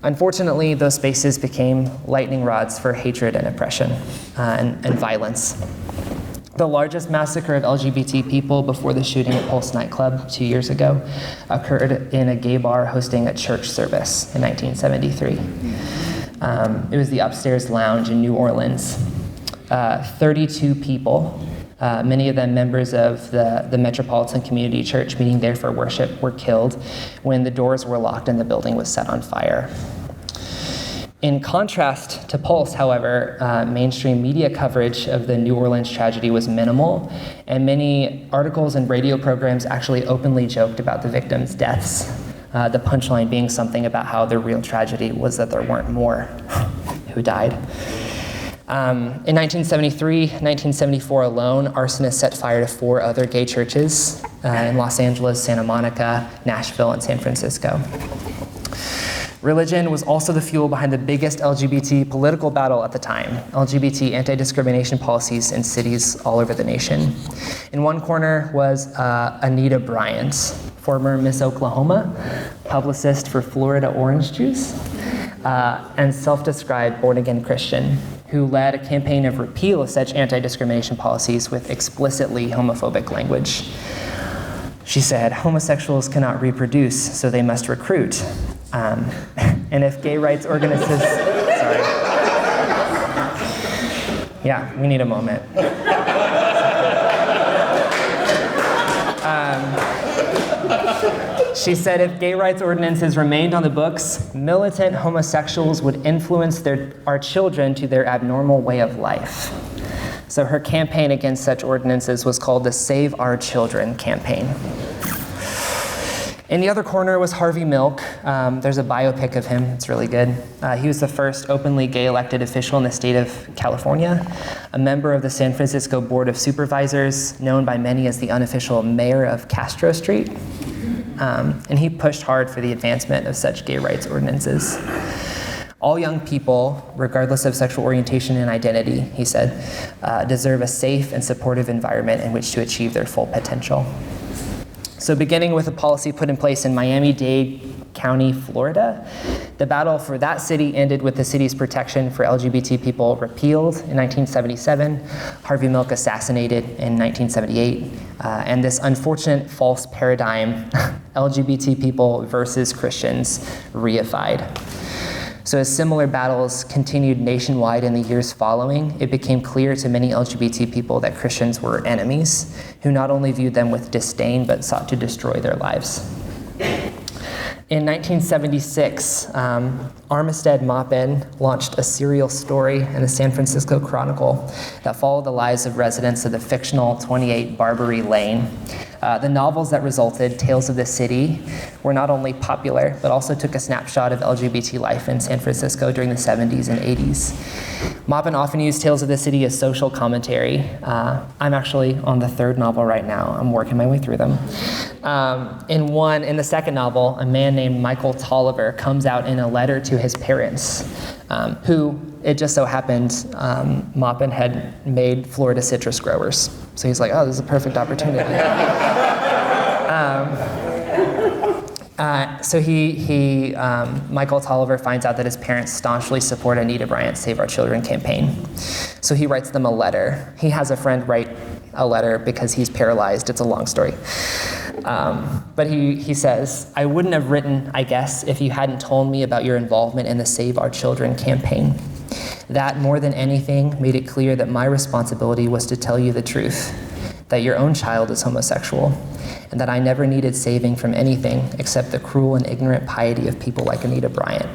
Unfortunately, those spaces became lightning rods for hatred and oppression and violence. The largest massacre of LGBT people before the shooting at Pulse nightclub 2 years ago occurred in a gay bar hosting a church service in 1973. It was the Upstairs Lounge in New Orleans. 32 people, many of them members of the Metropolitan Community Church meeting there for worship, were killed when the doors were locked and the building was set on fire. In contrast to Pulse, however, mainstream media coverage of the New Orleans tragedy was minimal, and many articles and radio programs actually openly joked about the victims' deaths, the punchline being something about how the real tragedy was that there weren't more who died. In 1973, 1974 alone, arsonists set fire to 4 other gay churches in Los Angeles, Santa Monica, Nashville, and San Francisco. Religion was also the fuel behind the biggest LGBT political battle at the time, LGBT anti-discrimination policies in cities all over the nation. In one corner was Anita Bryant, former Miss Oklahoma, publicist for Florida Orange Juice, and self-described born-again Christian, who led a campaign of repeal of such anti-discrimination policies with explicitly homophobic language. She said, "Homosexuals cannot reproduce, so they must recruit. And if gay rights organizations..." Sorry. Yeah, we need a moment. She said if gay rights ordinances remained on the books, militant homosexuals would influence our children to their abnormal way of life. So her campaign against such ordinances was called the Save Our Children campaign. In the other corner was Harvey Milk. There's a biopic of him. It's really good. He was the first openly gay elected official in the state of California, a member of the San Francisco Board of Supervisors, known by many as the unofficial mayor of Castro Street. And he pushed hard for the advancement of such gay rights ordinances. All young people, regardless of sexual orientation and identity, he said, deserve a safe and supportive environment in which to achieve their full potential. So beginning with a policy put in place in Miami-Dade County, Florida, the battle for that city ended with the city's protection for LGBT people repealed in 1977, Harvey Milk assassinated in 1978, and this unfortunate false paradigm, LGBT people versus Christians, reified. So as similar battles continued nationwide in the years following, it became clear to many LGBT people that Christians were enemies, who not only viewed them with disdain, but sought to destroy their lives. In 1976, Armistead Maupin launched a serial story in the San Francisco Chronicle that followed the lives of residents of the fictional 28 Barbary Lane. The novels that resulted, Tales of the City, were not only popular, but also took a snapshot of LGBT life in San Francisco during the 70s and 80s. Maupin often used Tales of the City as social commentary. I'm actually on the 3rd novel right now. I'm working my way through them. In the 2nd novel, a man named Michael Tolliver comes out in a letter to his parents, who, it just so happened, Maupin had made Florida citrus growers. So he's like, oh, this is a perfect opportunity. Michael Tolliver finds out that his parents staunchly support Anita Bryant's Save Our Children campaign. So he writes them a letter. He has a friend write a letter because he's paralyzed. It's a long story. But he says, I wouldn't have written, I guess, if you hadn't told me about your involvement in the Save Our Children campaign. That, more than anything, made it clear that my responsibility was to tell you the truth, that your own child is homosexual, and that I never needed saving from anything except the cruel and ignorant piety of people like Anita Bryant.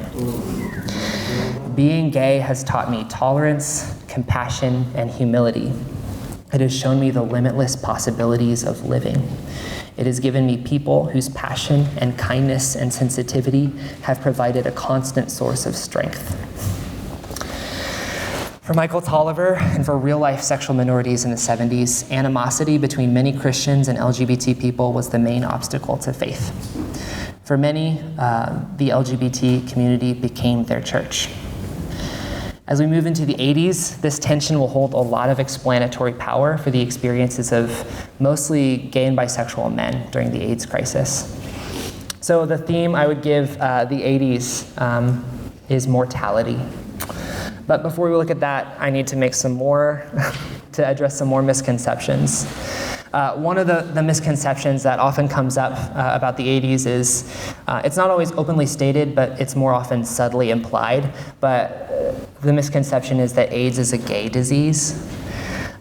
Being gay has taught me tolerance, compassion, and humility. It has shown me the limitless possibilities of living. It has given me people whose passion and kindness and sensitivity have provided a constant source of strength. For Michael Tolliver and for real-life sexual minorities in the 70s, animosity between many Christians and LGBT people was the main obstacle to faith. For many, the LGBT community became their church. As we move into the 80s, this tension will hold a lot of explanatory power for the experiences of mostly gay and bisexual men during the AIDS crisis. So the theme I would give the 80s is mortality. But before we look at that, I need to make some more, to address some more misconceptions. One of the misconceptions that often comes up about the 80s is, it's not always openly stated, but it's more often subtly implied, but the misconception is that AIDS is a gay disease.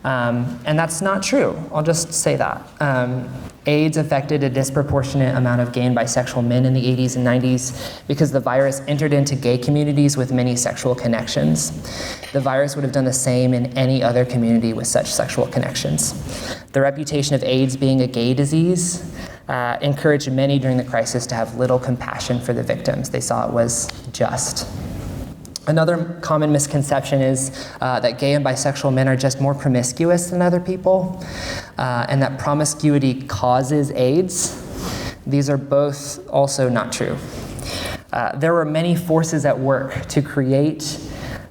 And that's not true, I'll just say that. AIDS affected a disproportionate amount of gay and bisexual men in the 80s and 90s because the virus entered into gay communities with many sexual connections. The virus would have done the same in any other community with such sexual connections. The reputation of AIDS being a gay disease encouraged many during the crisis to have little compassion for the victims. They saw it was just. Another common misconception is that gay and bisexual men are just more promiscuous than other people, and that promiscuity causes AIDS. These are both also not true. There were many forces at work to create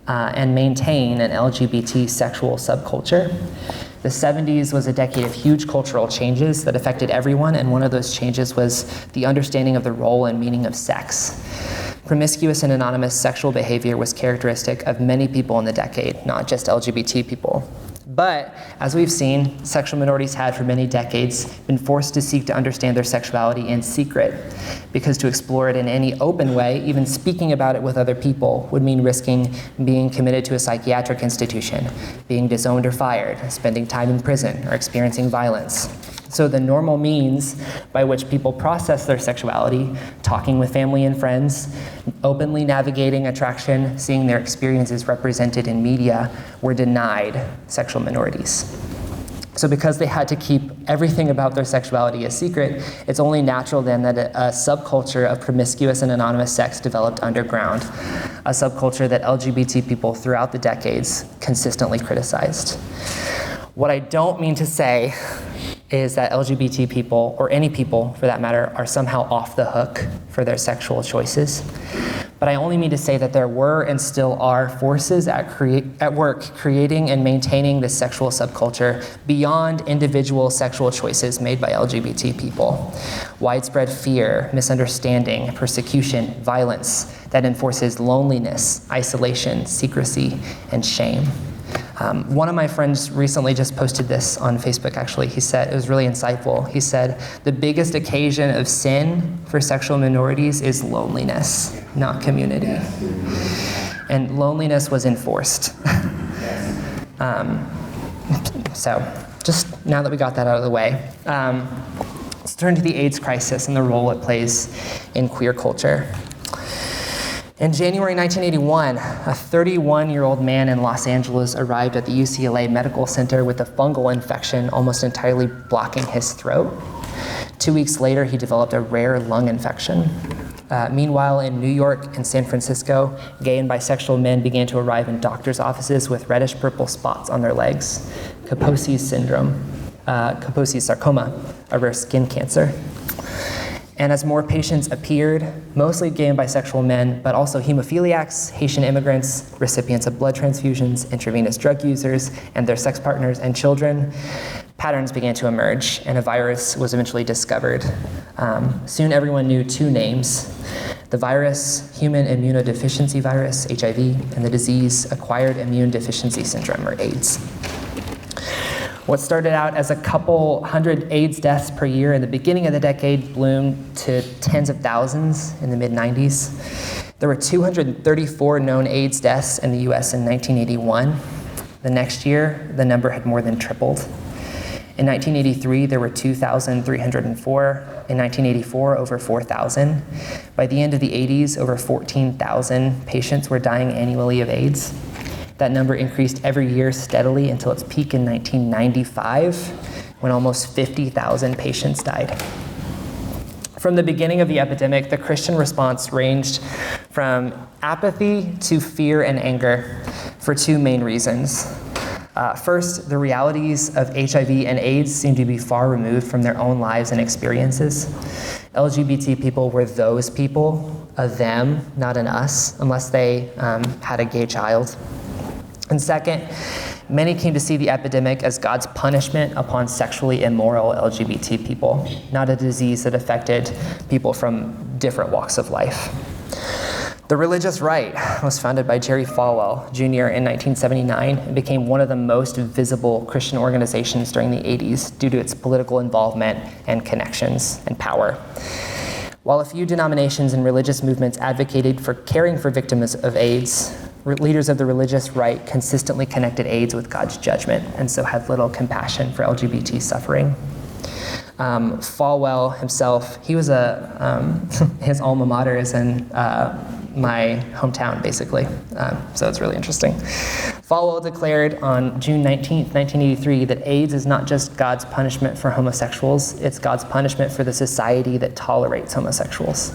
and maintain an LGBT sexual subculture. The 70s was a decade of huge cultural changes that affected everyone, and one of those changes was the understanding of the role and meaning of sex. Promiscuous and anonymous sexual behavior was characteristic of many people in the decade, not just LGBT people. But, as we've seen, sexual minorities had for many decades been forced to seek to understand their sexuality in secret, because to explore it in any open way, even speaking about it with other people, would mean risking being committed to a psychiatric institution, being disowned or fired, spending time in prison, or experiencing violence. So the normal means by which people process their sexuality, talking with family and friends, openly navigating attraction, seeing their experiences represented in media, were denied sexual minorities. So because they had to keep everything about their sexuality a secret, it's only natural then that a subculture of promiscuous and anonymous sex developed underground, a subculture that LGBT people throughout the decades consistently criticized. What I don't mean to say is that LGBT people, or any people for that matter, are somehow off the hook for their sexual choices. But I only mean to say that there were and still are forces at work creating and maintaining this sexual subculture beyond individual sexual choices made by LGBT people. Widespread fear, misunderstanding, persecution, violence that enforces loneliness, isolation, secrecy, and shame. One of my friends recently just posted this on Facebook, actually. He said, it was really insightful. He said, the biggest occasion of sin for sexual minorities is loneliness, not community. And loneliness was enforced. So just now that we got that out of the way, let's turn to the AIDS crisis and the role it plays in queer culture. In January 1981, a 31-year-old man in Los Angeles arrived at the UCLA Medical Center with a fungal infection almost entirely blocking his throat. 2 weeks later, he developed a rare lung infection. Meanwhile, in New York and San Francisco, gay and bisexual men began to arrive in doctors' offices with reddish-purple spots on their legs, Kaposi's syndrome, Kaposi's sarcoma, a rare skin cancer. And as more patients appeared, mostly gay and bisexual men, but also hemophiliacs, Haitian immigrants, recipients of blood transfusions, intravenous drug users, and their sex partners and children, patterns began to emerge, and a virus was eventually discovered. Soon everyone knew two names: the virus, human immunodeficiency virus, HIV, and the disease, acquired immune deficiency syndrome, or AIDS. What started out as a couple hundred AIDS deaths per year in the beginning of the decade bloomed to tens of thousands in the mid-90s. There were 234 known AIDS deaths in the US in 1981. The next year, the number had more than tripled. In 1983, there were 2,304. In 1984, over 4,000. By the end of the 80s, over 14,000 patients were dying annually of AIDS. That number increased every year steadily until its peak in 1995, when almost 50,000 patients died. From the beginning of the epidemic, the Christian response ranged from apathy to fear and anger for two main reasons. First, the realities of HIV and AIDS seemed to be far removed from their own lives and experiences. LGBT people were those people, a them, not an us, unless they had a gay child. And second, many came to see the epidemic as God's punishment upon sexually immoral LGBT people, not a disease that affected people from different walks of life. The religious right was founded by Jerry Falwell Jr. in 1979 and became one of the most visible Christian organizations during the 80s due to its political involvement and connections and power. While a few denominations and religious movements advocated for caring for victims of AIDS, leaders of the religious right consistently connected AIDS with God's judgment and so had little compassion for LGBT suffering. Falwell himself, he was his alma mater is in my hometown, basically, so it's really interesting. Falwell declared on June 19th, 1983, that AIDS is not just God's punishment for homosexuals, it's God's punishment for the society that tolerates homosexuals.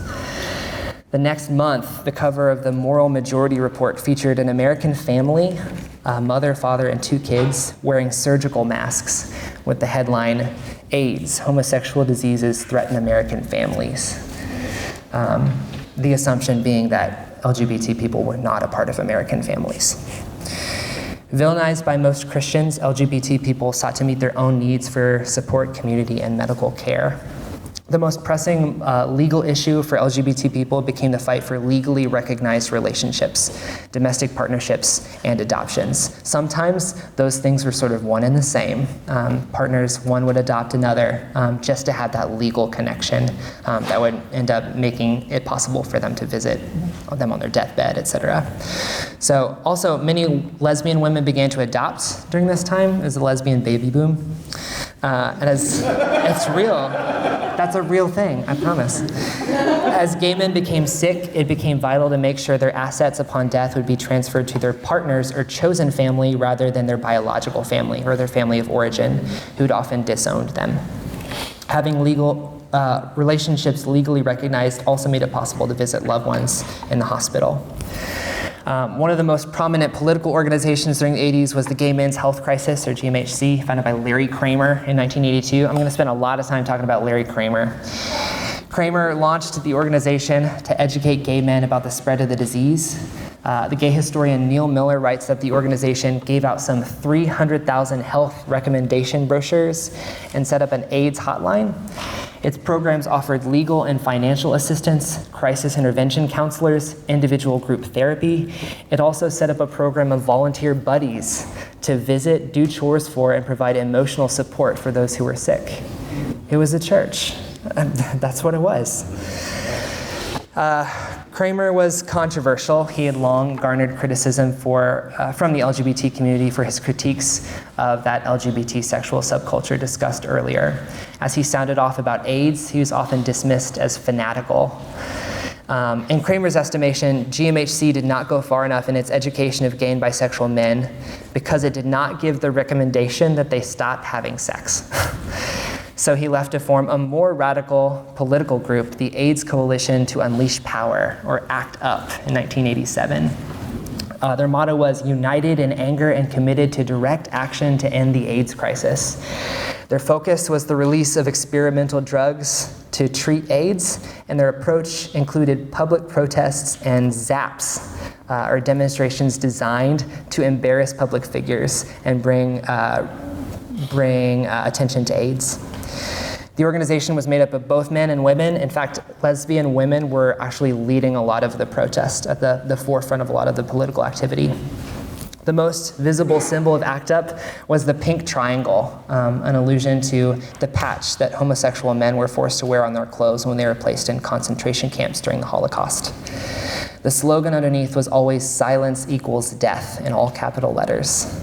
The next month, the cover of the Moral Majority Report featured an American family, a mother, father, and two kids, wearing surgical masks with the headline, "AIDS, Homosexual Diseases Threaten American Families." The assumption being that LGBT people were not a part of American families. Villainized by most Christians, LGBT people sought to meet their own needs for support, community, and medical care. The most pressing legal issue for LGBT people became the fight for legally recognized relationships, domestic partnerships, and adoptions. Sometimes those things were sort of one and the same. Partners, one would adopt another just to have that legal connection that would end up making it possible for them to visit them on their deathbed, etc. So also, many lesbian women began to adopt during this time as the lesbian baby boom. And as it's real, that's a real thing, I promise. As gay men became sick, it became vital to make sure their assets upon death would be transferred to their partners or chosen family rather than their biological family or their family of origin, who'd often disowned them. Having legal relationships legally recognized also made it possible to visit loved ones in the hospital. One of the most prominent political organizations during the 80s was the Gay Men's Health Crisis, or GMHC, founded by Larry Kramer in 1982. I'm going to spend a lot of time talking about Larry Kramer. Kramer launched the organization to educate gay men about the spread of the disease. The gay historian Neil Miller writes that the organization gave out some 300,000 health recommendation brochures and set up an AIDS hotline. Its programs offered legal and financial assistance, crisis intervention counselors, individual group therapy. It also set up a program of volunteer buddies to visit, do chores for, and provide emotional support for those who were sick. It was a church. That's what it was. Kramer was controversial. He had long garnered criticism from the LGBT community for his critiques of that LGBT sexual subculture discussed earlier. As he sounded off about AIDS, he was often dismissed as fanatical. In Kramer's estimation, GMHC did not go far enough in its education of gay and bisexual men because it did not give the recommendation that they stop having sex. So he left to form a more radical political group, the AIDS Coalition to Unleash Power, or ACT UP, in 1987. Their motto was united in anger and committed to direct action to end the AIDS crisis. Their focus was the release of experimental drugs to treat AIDS, and their approach included public protests and zaps, or demonstrations designed to embarrass public figures and bring bring attention to AIDS. The organization was made up of both men and women. In fact, lesbian women were actually leading a lot of the protest, at the forefront of a lot of the political activity. The most visible symbol of ACT UP was the pink triangle, an allusion to the patch that homosexual men were forced to wear on their clothes when they were placed in concentration camps during the Holocaust. The slogan underneath was always "Silence equals death" in all capital letters.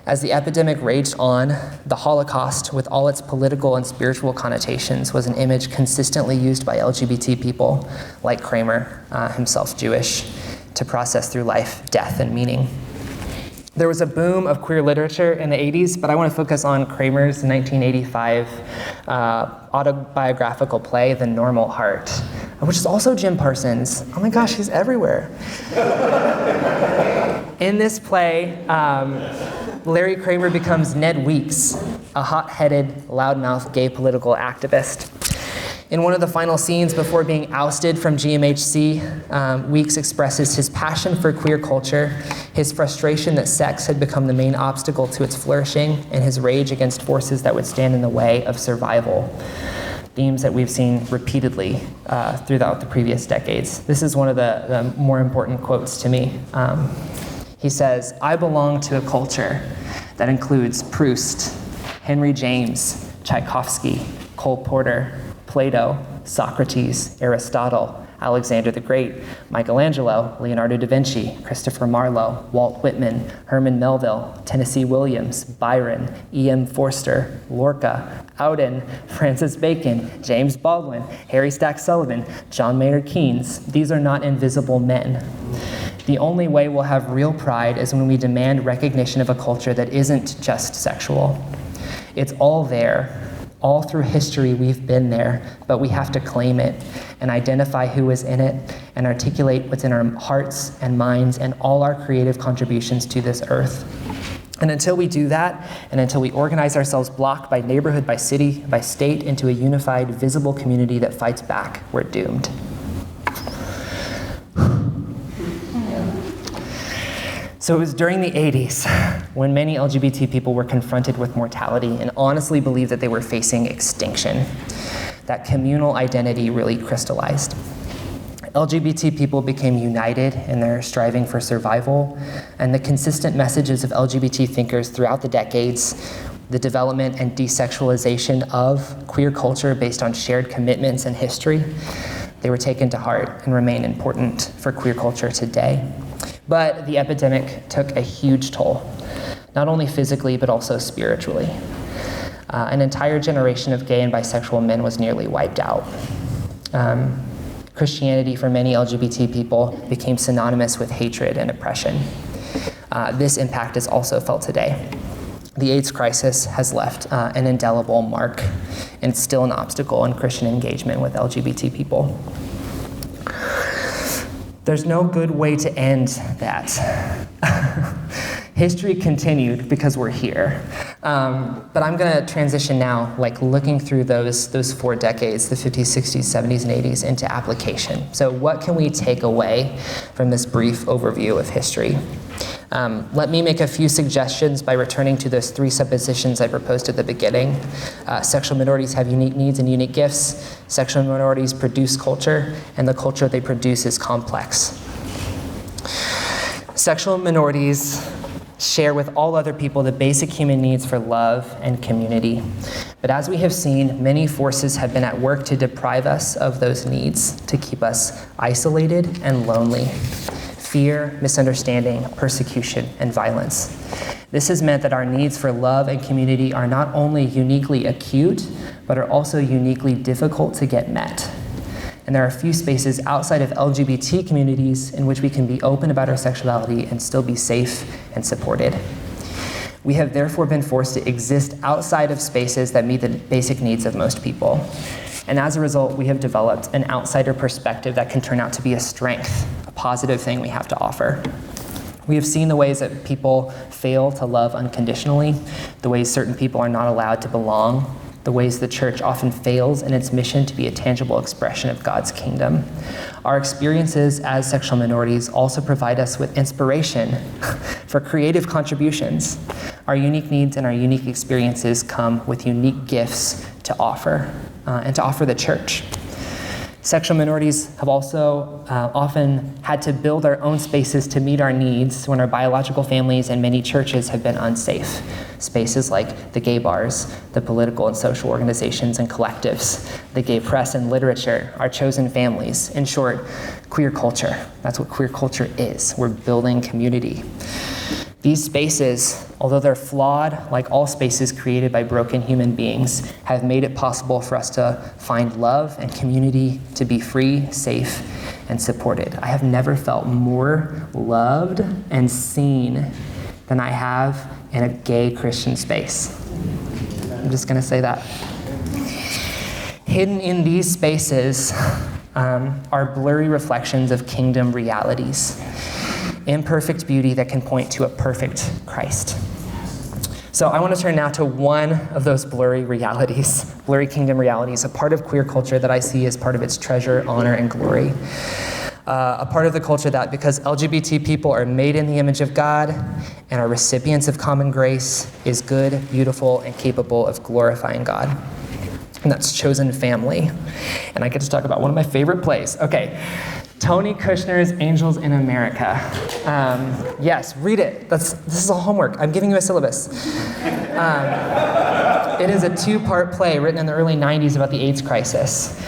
As the epidemic raged on, the Holocaust, with all its political and spiritual connotations, was an image consistently used by LGBT people, like Kramer, himself Jewish, to process through life, death, and meaning. There was a boom of queer literature in the 80s, but I want to focus on Kramer's 1985 autobiographical play, The Normal Heart, which is also Jim Parsons. Oh my gosh, he's everywhere. In this play, Larry Kramer becomes Ned Weeks, a hot-headed, loudmouth gay political activist. In one of the final scenes before being ousted from GMHC, Weeks expresses his passion for queer culture, his frustration that sex had become the main obstacle to its flourishing, and his rage against forces that would stand in the way of survival. Themes that we've seen repeatedly throughout the previous decades. This is one of the more important quotes to me. He says, "I belong to a culture that includes Proust, Henry James, Tchaikovsky, Cole Porter, Plato, Socrates, Aristotle, Alexander the Great, Michelangelo, Leonardo da Vinci, Christopher Marlowe, Walt Whitman, Herman Melville, Tennessee Williams, Byron, E.M. Forster, Lorca, Auden, Francis Bacon, James Baldwin, Harry Stack Sullivan, John Maynard Keynes. These are not invisible men. The only way we'll have real pride is when we demand recognition of a culture that isn't just sexual. It's all there. All through history, we've been there, but we have to claim it and identify who is in it and articulate what's in our hearts and minds and all our creative contributions to this earth. And until we do that, and until we organize ourselves block by neighborhood, by city, by state, into a unified, visible community that fights back, we're doomed. So it was during the 80s when many LGBT people were confronted with mortality and honestly believed that they were facing extinction, that communal identity really crystallized. LGBT people became united in their striving for survival, and the consistent messages of LGBT thinkers throughout the decades, the development and desexualization of queer culture based on shared commitments and history, they were taken to heart and remain important for queer culture today. But the epidemic took a huge toll, not only physically, but also spiritually. An entire generation of gay and bisexual men was nearly wiped out. Christianity for many LGBT people became synonymous with hatred and oppression. This impact is also felt today. The AIDS crisis has left an indelible mark, and it's still an obstacle in Christian engagement with LGBT people. There's no good way to end that. History continued because we're here. But I'm gonna transition now, like looking through those 4 decades, the 50s, 60s, 70s, and 80s, into application. So what can we take away from this brief overview of history? Let me make a few suggestions by returning to those 3 suppositions I proposed at the beginning. Sexual minorities have unique needs and unique gifts. Sexual minorities produce culture, and the culture they produce is complex. Sexual minorities share with all other people the basic human needs for love and community. But as we have seen, many forces have been at work to deprive us of those needs, to keep us isolated and lonely. Fear, misunderstanding, persecution, and violence. This has meant that our needs for love and community are not only uniquely acute, but are also uniquely difficult to get met. And there are few spaces outside of LGBT communities in which we can be open about our sexuality and still be safe and supported. We have therefore been forced to exist outside of spaces that meet the basic needs of most people. And as a result, we have developed an outsider perspective that can turn out to be a strength, a positive thing we have to offer. We have seen the ways that people fail to love unconditionally, the ways certain people are not allowed to belong, the ways the church often fails in its mission to be a tangible expression of God's kingdom. Our experiences as sexual minorities also provide us with inspiration for creative contributions. Our unique needs and our unique experiences come with unique gifts to offer, and to offer the church. Sexual minorities have also often had to build our own spaces to meet our needs when our biological families and many churches have been unsafe. Spaces like the gay bars, the political and social organizations and collectives, the gay press and literature, our chosen families. In short, queer culture. That's what queer culture is. We're building community. These spaces, although they're flawed, like all spaces created by broken human beings, have made it possible for us to find love and community, to be free, safe, and supported. I have never felt more loved and seen than I have in a gay Christian space. I'm just gonna say that. Hidden in these spaces are blurry reflections of kingdom realities. Imperfect beauty that can point to a perfect Christ. So I want to turn now to one of those blurry realities, blurry kingdom realities, a part of queer culture that I see as part of its treasure, honor, and glory. A part of the culture that, because LGBT people are made in the image of God and are recipients of common grace, is good, beautiful, and capable of glorifying God. And that's chosen family. And I get to talk about one of my favorite plays. Okay. Tony Kushner's Angels in America. Yes, read it. This is all homework. I'm giving you a syllabus. It is a 2-part play written in the early 90s about the AIDS crisis.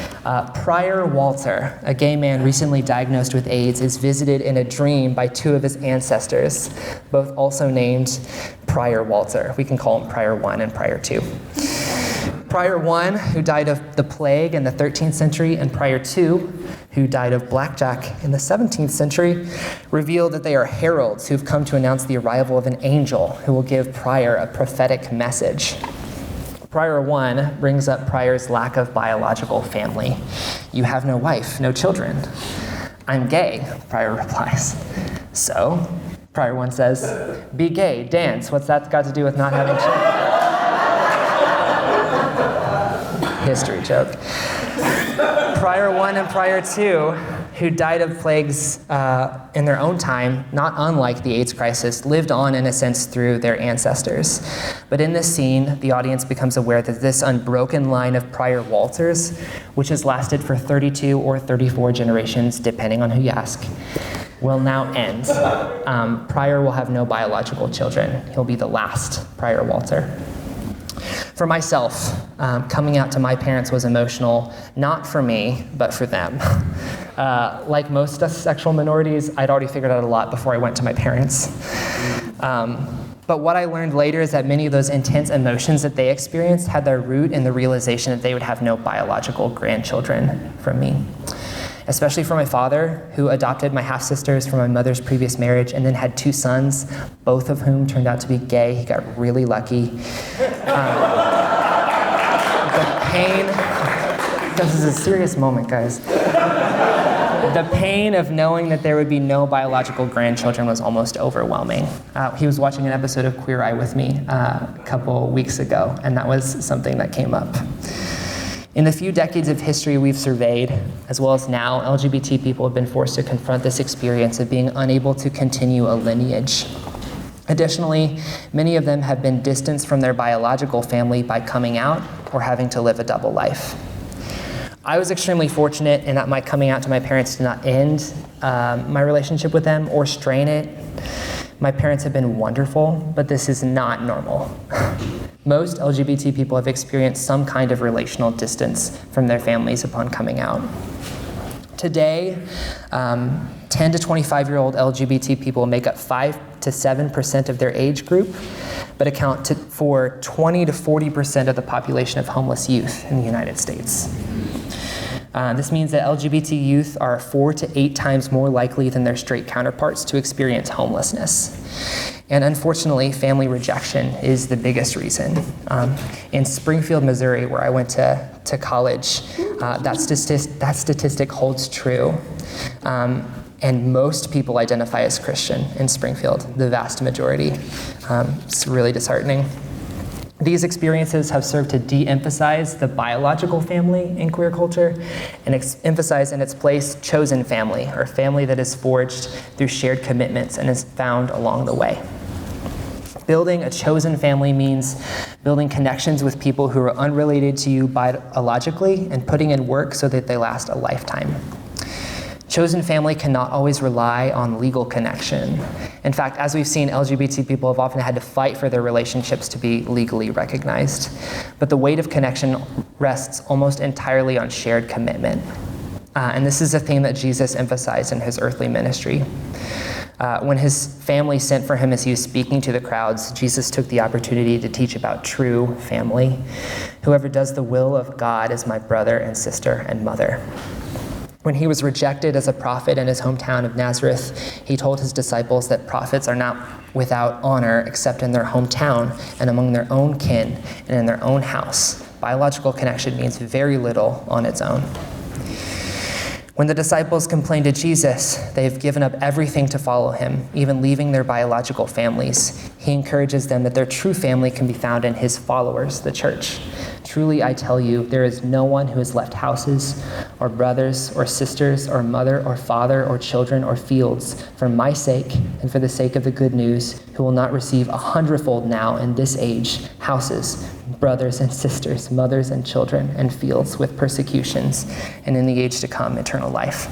Prior Walter, a gay man recently diagnosed with AIDS, is visited in a dream by 2 of his ancestors, both also named Prior Walter. We can call him Prior 1 and Prior 2. Prior 1, who died of the plague in the 13th century, and Prior 2, who died of blackjack in the 17th century, revealed that they are heralds who've come to announce the arrival of an angel who will give Prior a prophetic message. Prior 1 brings up Prior's lack of biological family. You have no wife, no children. I'm gay, Prior replies. So, Prior 1 says, be gay, dance, what's that got to do with not having children? History joke. Prior 1 and Prior 2, who died of plagues in their own time, not unlike the AIDS crisis, lived on in a sense through their ancestors. But in this scene, the audience becomes aware that this unbroken line of Prior Walters, which has lasted for 32 or 34 generations, depending on who you ask, will now end. Prior will have no biological children. He'll be the last Prior Walter. For myself, coming out to my parents was emotional, not for me, but for them. Like most sexual minorities, I'd already figured out a lot before I went to my parents. But what I learned later is that many of those intense emotions that they experienced had their root in the realization that they would have no biological grandchildren from me. Especially for my father, who adopted my half-sisters from my mother's previous marriage and then had 2 sons, both of whom turned out to be gay. He got really lucky. The pain, this is a serious moment, guys. The pain of knowing that there would be no biological grandchildren was almost overwhelming. He was watching an episode of Queer Eye with me a couple weeks ago, and that was something that came up. In the few decades of history we've surveyed, as well as now, LGBT people have been forced to confront this experience of being unable to continue a lineage. Additionally, many of them have been distanced from their biological family by coming out or having to live a double life. I was extremely fortunate in that my coming out to my parents did not end my relationship with them or strain it. My parents have been wonderful, but this is not normal. Most LGBT people have experienced some kind of relational distance from their families upon coming out. Today, 10 to 25-year-old LGBT people make up 5 to 7% of their age group, but account for 20 to 40% of the population of homeless youth in the United States. This means that LGBT youth are 4 to 8 times more likely than their straight counterparts to experience homelessness. And unfortunately, family rejection is the biggest reason. In Springfield, Missouri, where I went to college, that statistic holds true. And most people identify as Christian in Springfield, the vast majority. It's really disheartening. These experiences have served to de-emphasize the biological family in queer culture and emphasize in its place chosen family, or family that is forged through shared commitments and is found along the way. Building a chosen family means building connections with people who are unrelated to you biologically and putting in work so that they last a lifetime. Chosen family cannot always rely on legal connection. In fact, as we've seen, LGBT people have often had to fight for their relationships to be legally recognized. But the weight of connection rests almost entirely on shared commitment. And this is a theme that Jesus emphasized in his earthly ministry. When his family sent for him as he was speaking to the crowds, Jesus took the opportunity to teach about true family. Whoever does the will of God is my brother and sister and mother. When he was rejected as a prophet in his hometown of Nazareth, he told his disciples that prophets are not without honor except in their hometown and among their own kin and in their own house. Biological connection means very little on its own. When the disciples complained to Jesus, they have given up everything to follow him, even leaving their biological families. He encourages them that their true family can be found in his followers, the church. Truly, I tell you, there is no one who has left houses or brothers or sisters or mother or father or children or fields for my sake and for the sake of the good news who will not receive 100-fold now in this age houses, brothers and sisters, mothers and children, and fields with persecutions, and in the age to come, eternal life.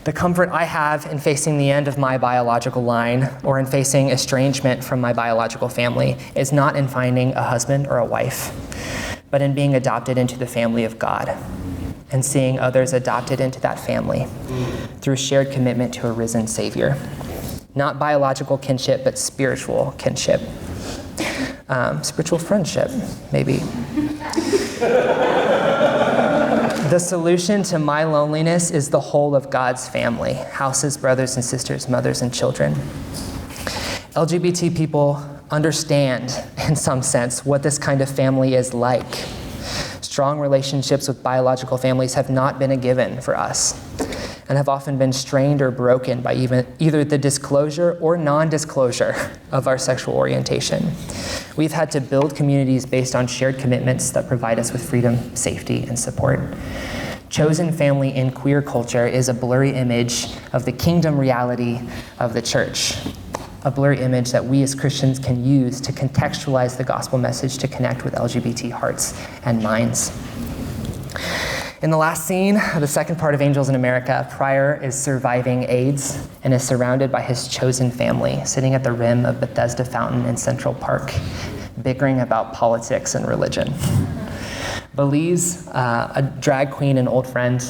The comfort I have in facing the end of my biological line or in facing estrangement from my biological family is not in finding a husband or a wife, but in being adopted into the family of God and seeing others adopted into that family through shared commitment to a risen Savior. Not biological kinship, but spiritual kinship. Spiritual friendship, maybe. The solution to my loneliness is the whole of God's family, houses, brothers and sisters, mothers and children. LGBT people understand, in some sense, what this kind of family is like. Strong relationships with biological families have not been a given for us and have often been strained or broken by either the disclosure or non-disclosure of our sexual orientation. We've had to build communities based on shared commitments that provide us with freedom, safety, and support. Chosen family in queer culture is a blurry image of the kingdom reality of the church, a blurry image that we as Christians can use to contextualize the gospel message to connect with LGBT hearts and minds. In the last scene, the second part of Angels in America, Pryor is surviving AIDS and is surrounded by his chosen family, sitting at the rim of Bethesda Fountain in Central Park, bickering about politics and religion. Belize, a drag queen and old friend,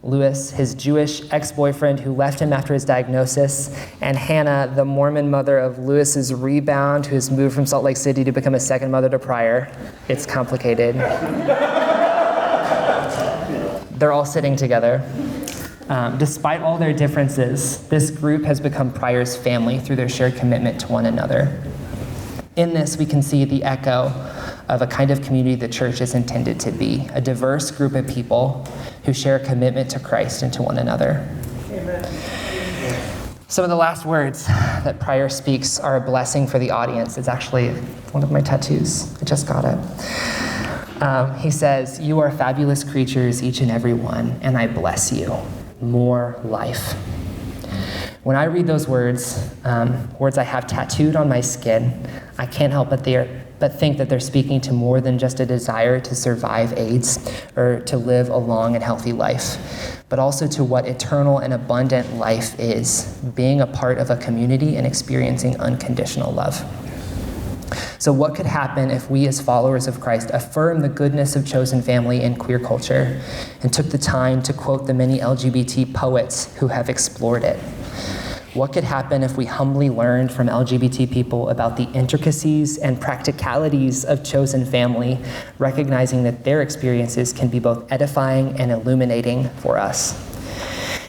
Lewis, his Jewish ex-boyfriend who left him after his diagnosis, and Hannah, the Mormon mother of Lewis's rebound, who has moved from Salt Lake City to become a second mother to Pryor. It's complicated. They're all sitting together. Despite all their differences, this group has become Pryor's family through their shared commitment to one another. In this, we can see the echo of a kind of community the church is intended to be, a diverse group of people who share a commitment to Christ and to one another. Amen. Some of the last words that Pryor speaks are a blessing for the audience. It's actually one of my tattoos. I just got it. He says, "You are fabulous creatures, each and every one, and I bless you. More life." When I read those words, words I have tattooed on my skin, I can't help but think that they're speaking to more than just a desire to survive AIDS or to live a long and healthy life, but also to what eternal and abundant life is, being a part of a community and experiencing unconditional love. So what could happen if we as followers of Christ affirm the goodness of chosen family in queer culture and took the time to quote the many LGBT poets who have explored it? What could happen if we humbly learned from LGBT people about the intricacies and practicalities of chosen family, recognizing that their experiences can be both edifying and illuminating for us?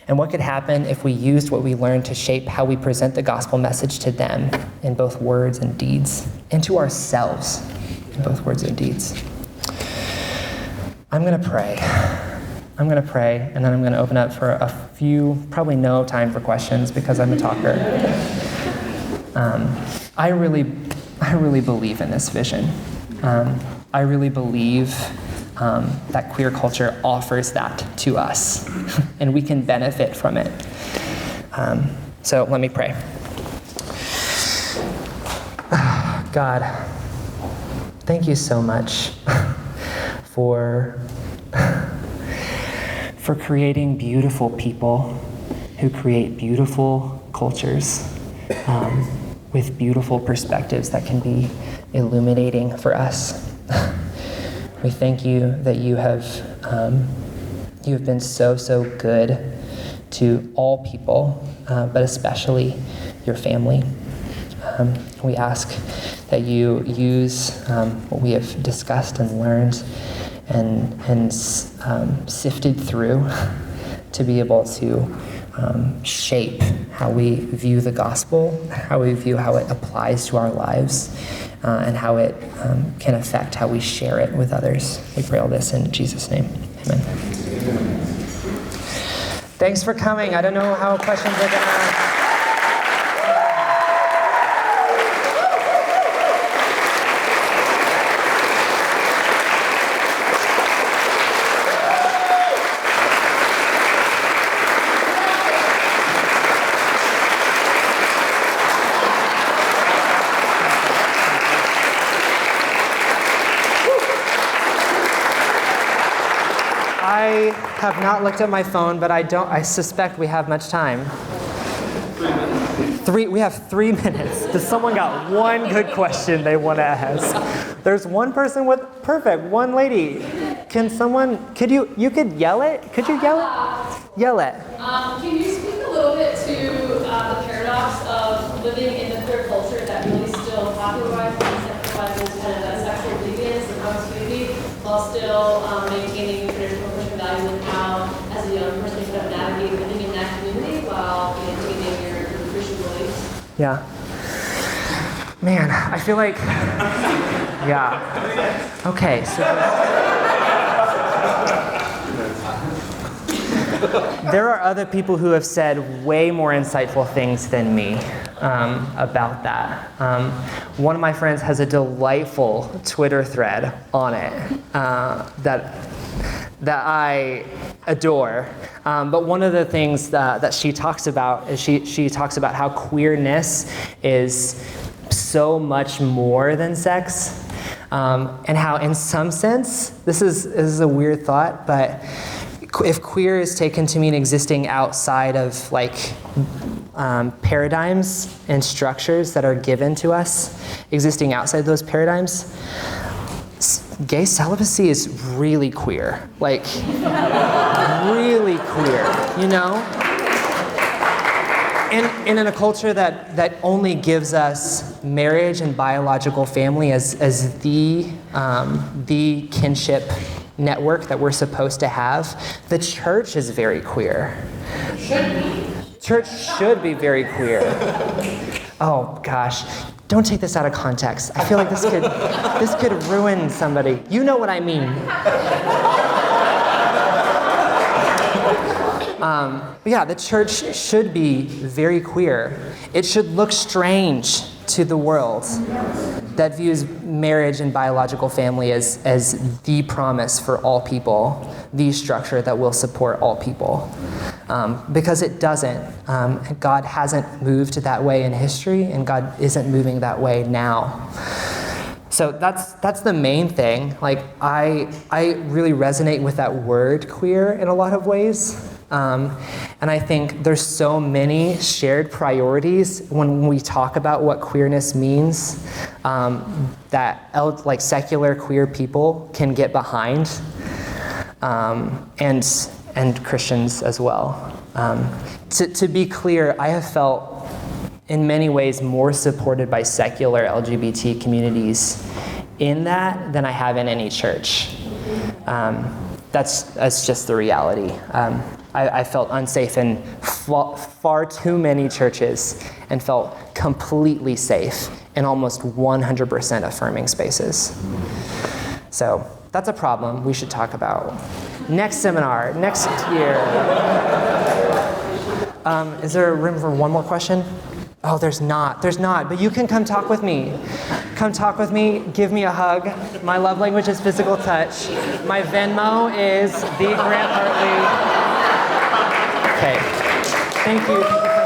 And what could happen if we used what we learned to shape how we present the gospel message to them in both words and deeds, and to ourselves in both words and deeds? I'm going to pray, and then I'm going to open up for a few, probably no time for questions because I'm a talker. I really I really believe in this vision. I really believe that queer culture offers that to us, and we can benefit from it. So let me pray. God, thank you so much for creating beautiful people who create beautiful cultures with beautiful perspectives that can be illuminating for us. We thank you that you have been so good to all people, but especially your family. We ask that you use what we have discussed and learned and sifted through to be able to shape how we view the gospel, how we view how it applies to our lives, and how it can affect how we share it with others. We pray all this in Jesus' name. Amen. Thanks for coming. I don't know how questions are gonna... I have not looked at my phone, but I suspect we have much time. 3 minutes. We have 3 minutes. Does someone got one good question they want to ask? There's one person with, perfect, one lady. Could you yell it? Could you yell it? Yell it. Can you speak a little bit to the paradox of living in the queer culture that really still popularizes and sexualizes kind of that sexual deviance and promiscuity while still maintaining traditional Christian values, and how, as a young person, you kind of navigate living in that community while maintaining your Christian beliefs? Yeah. Man, I feel like, yeah. Okay, so there are other people who have said way more insightful things than me about that. One of my friends has a delightful Twitter thread on it that I adore. But one of the things that she talks about is she talks about how queerness is so much more than sex, and how in some sense, this is a weird thought, but if queer is taken to mean existing outside of like paradigms and structures that are given to us, existing outside those paradigms, gay celibacy is really queer, like really queer, you know? And in a culture that only gives us marriage and biological family as the kinship network that we're supposed to have, the church is very queer. Church should be very queer. Oh gosh, don't take this out of context. I feel like this could ruin somebody. You know what I mean. But yeah, the church should be very queer. It should look strange to the world that views marriage and biological family as the promise for all people, the structure that will support all people. Because it doesn't. God hasn't moved that way in history, and God isn't moving that way now. So that's the main thing. Like I really resonate with that word queer in a lot of ways. And I think there's so many shared priorities when we talk about what queerness means that like secular queer people can get behind, and Christians as well. To be clear, I have felt in many ways more supported by secular LGBT communities in that than I have in any church. That's just the reality. I felt unsafe in far too many churches and felt completely safe in almost 100% affirming spaces. So that's a problem we should talk about. Next seminar, next year. Is there room for one more question? Oh, there's not, but you can come talk with me. Come talk with me, give me a hug. My love language is physical touch. My Venmo is the Grant Hartley. Okay, thank you.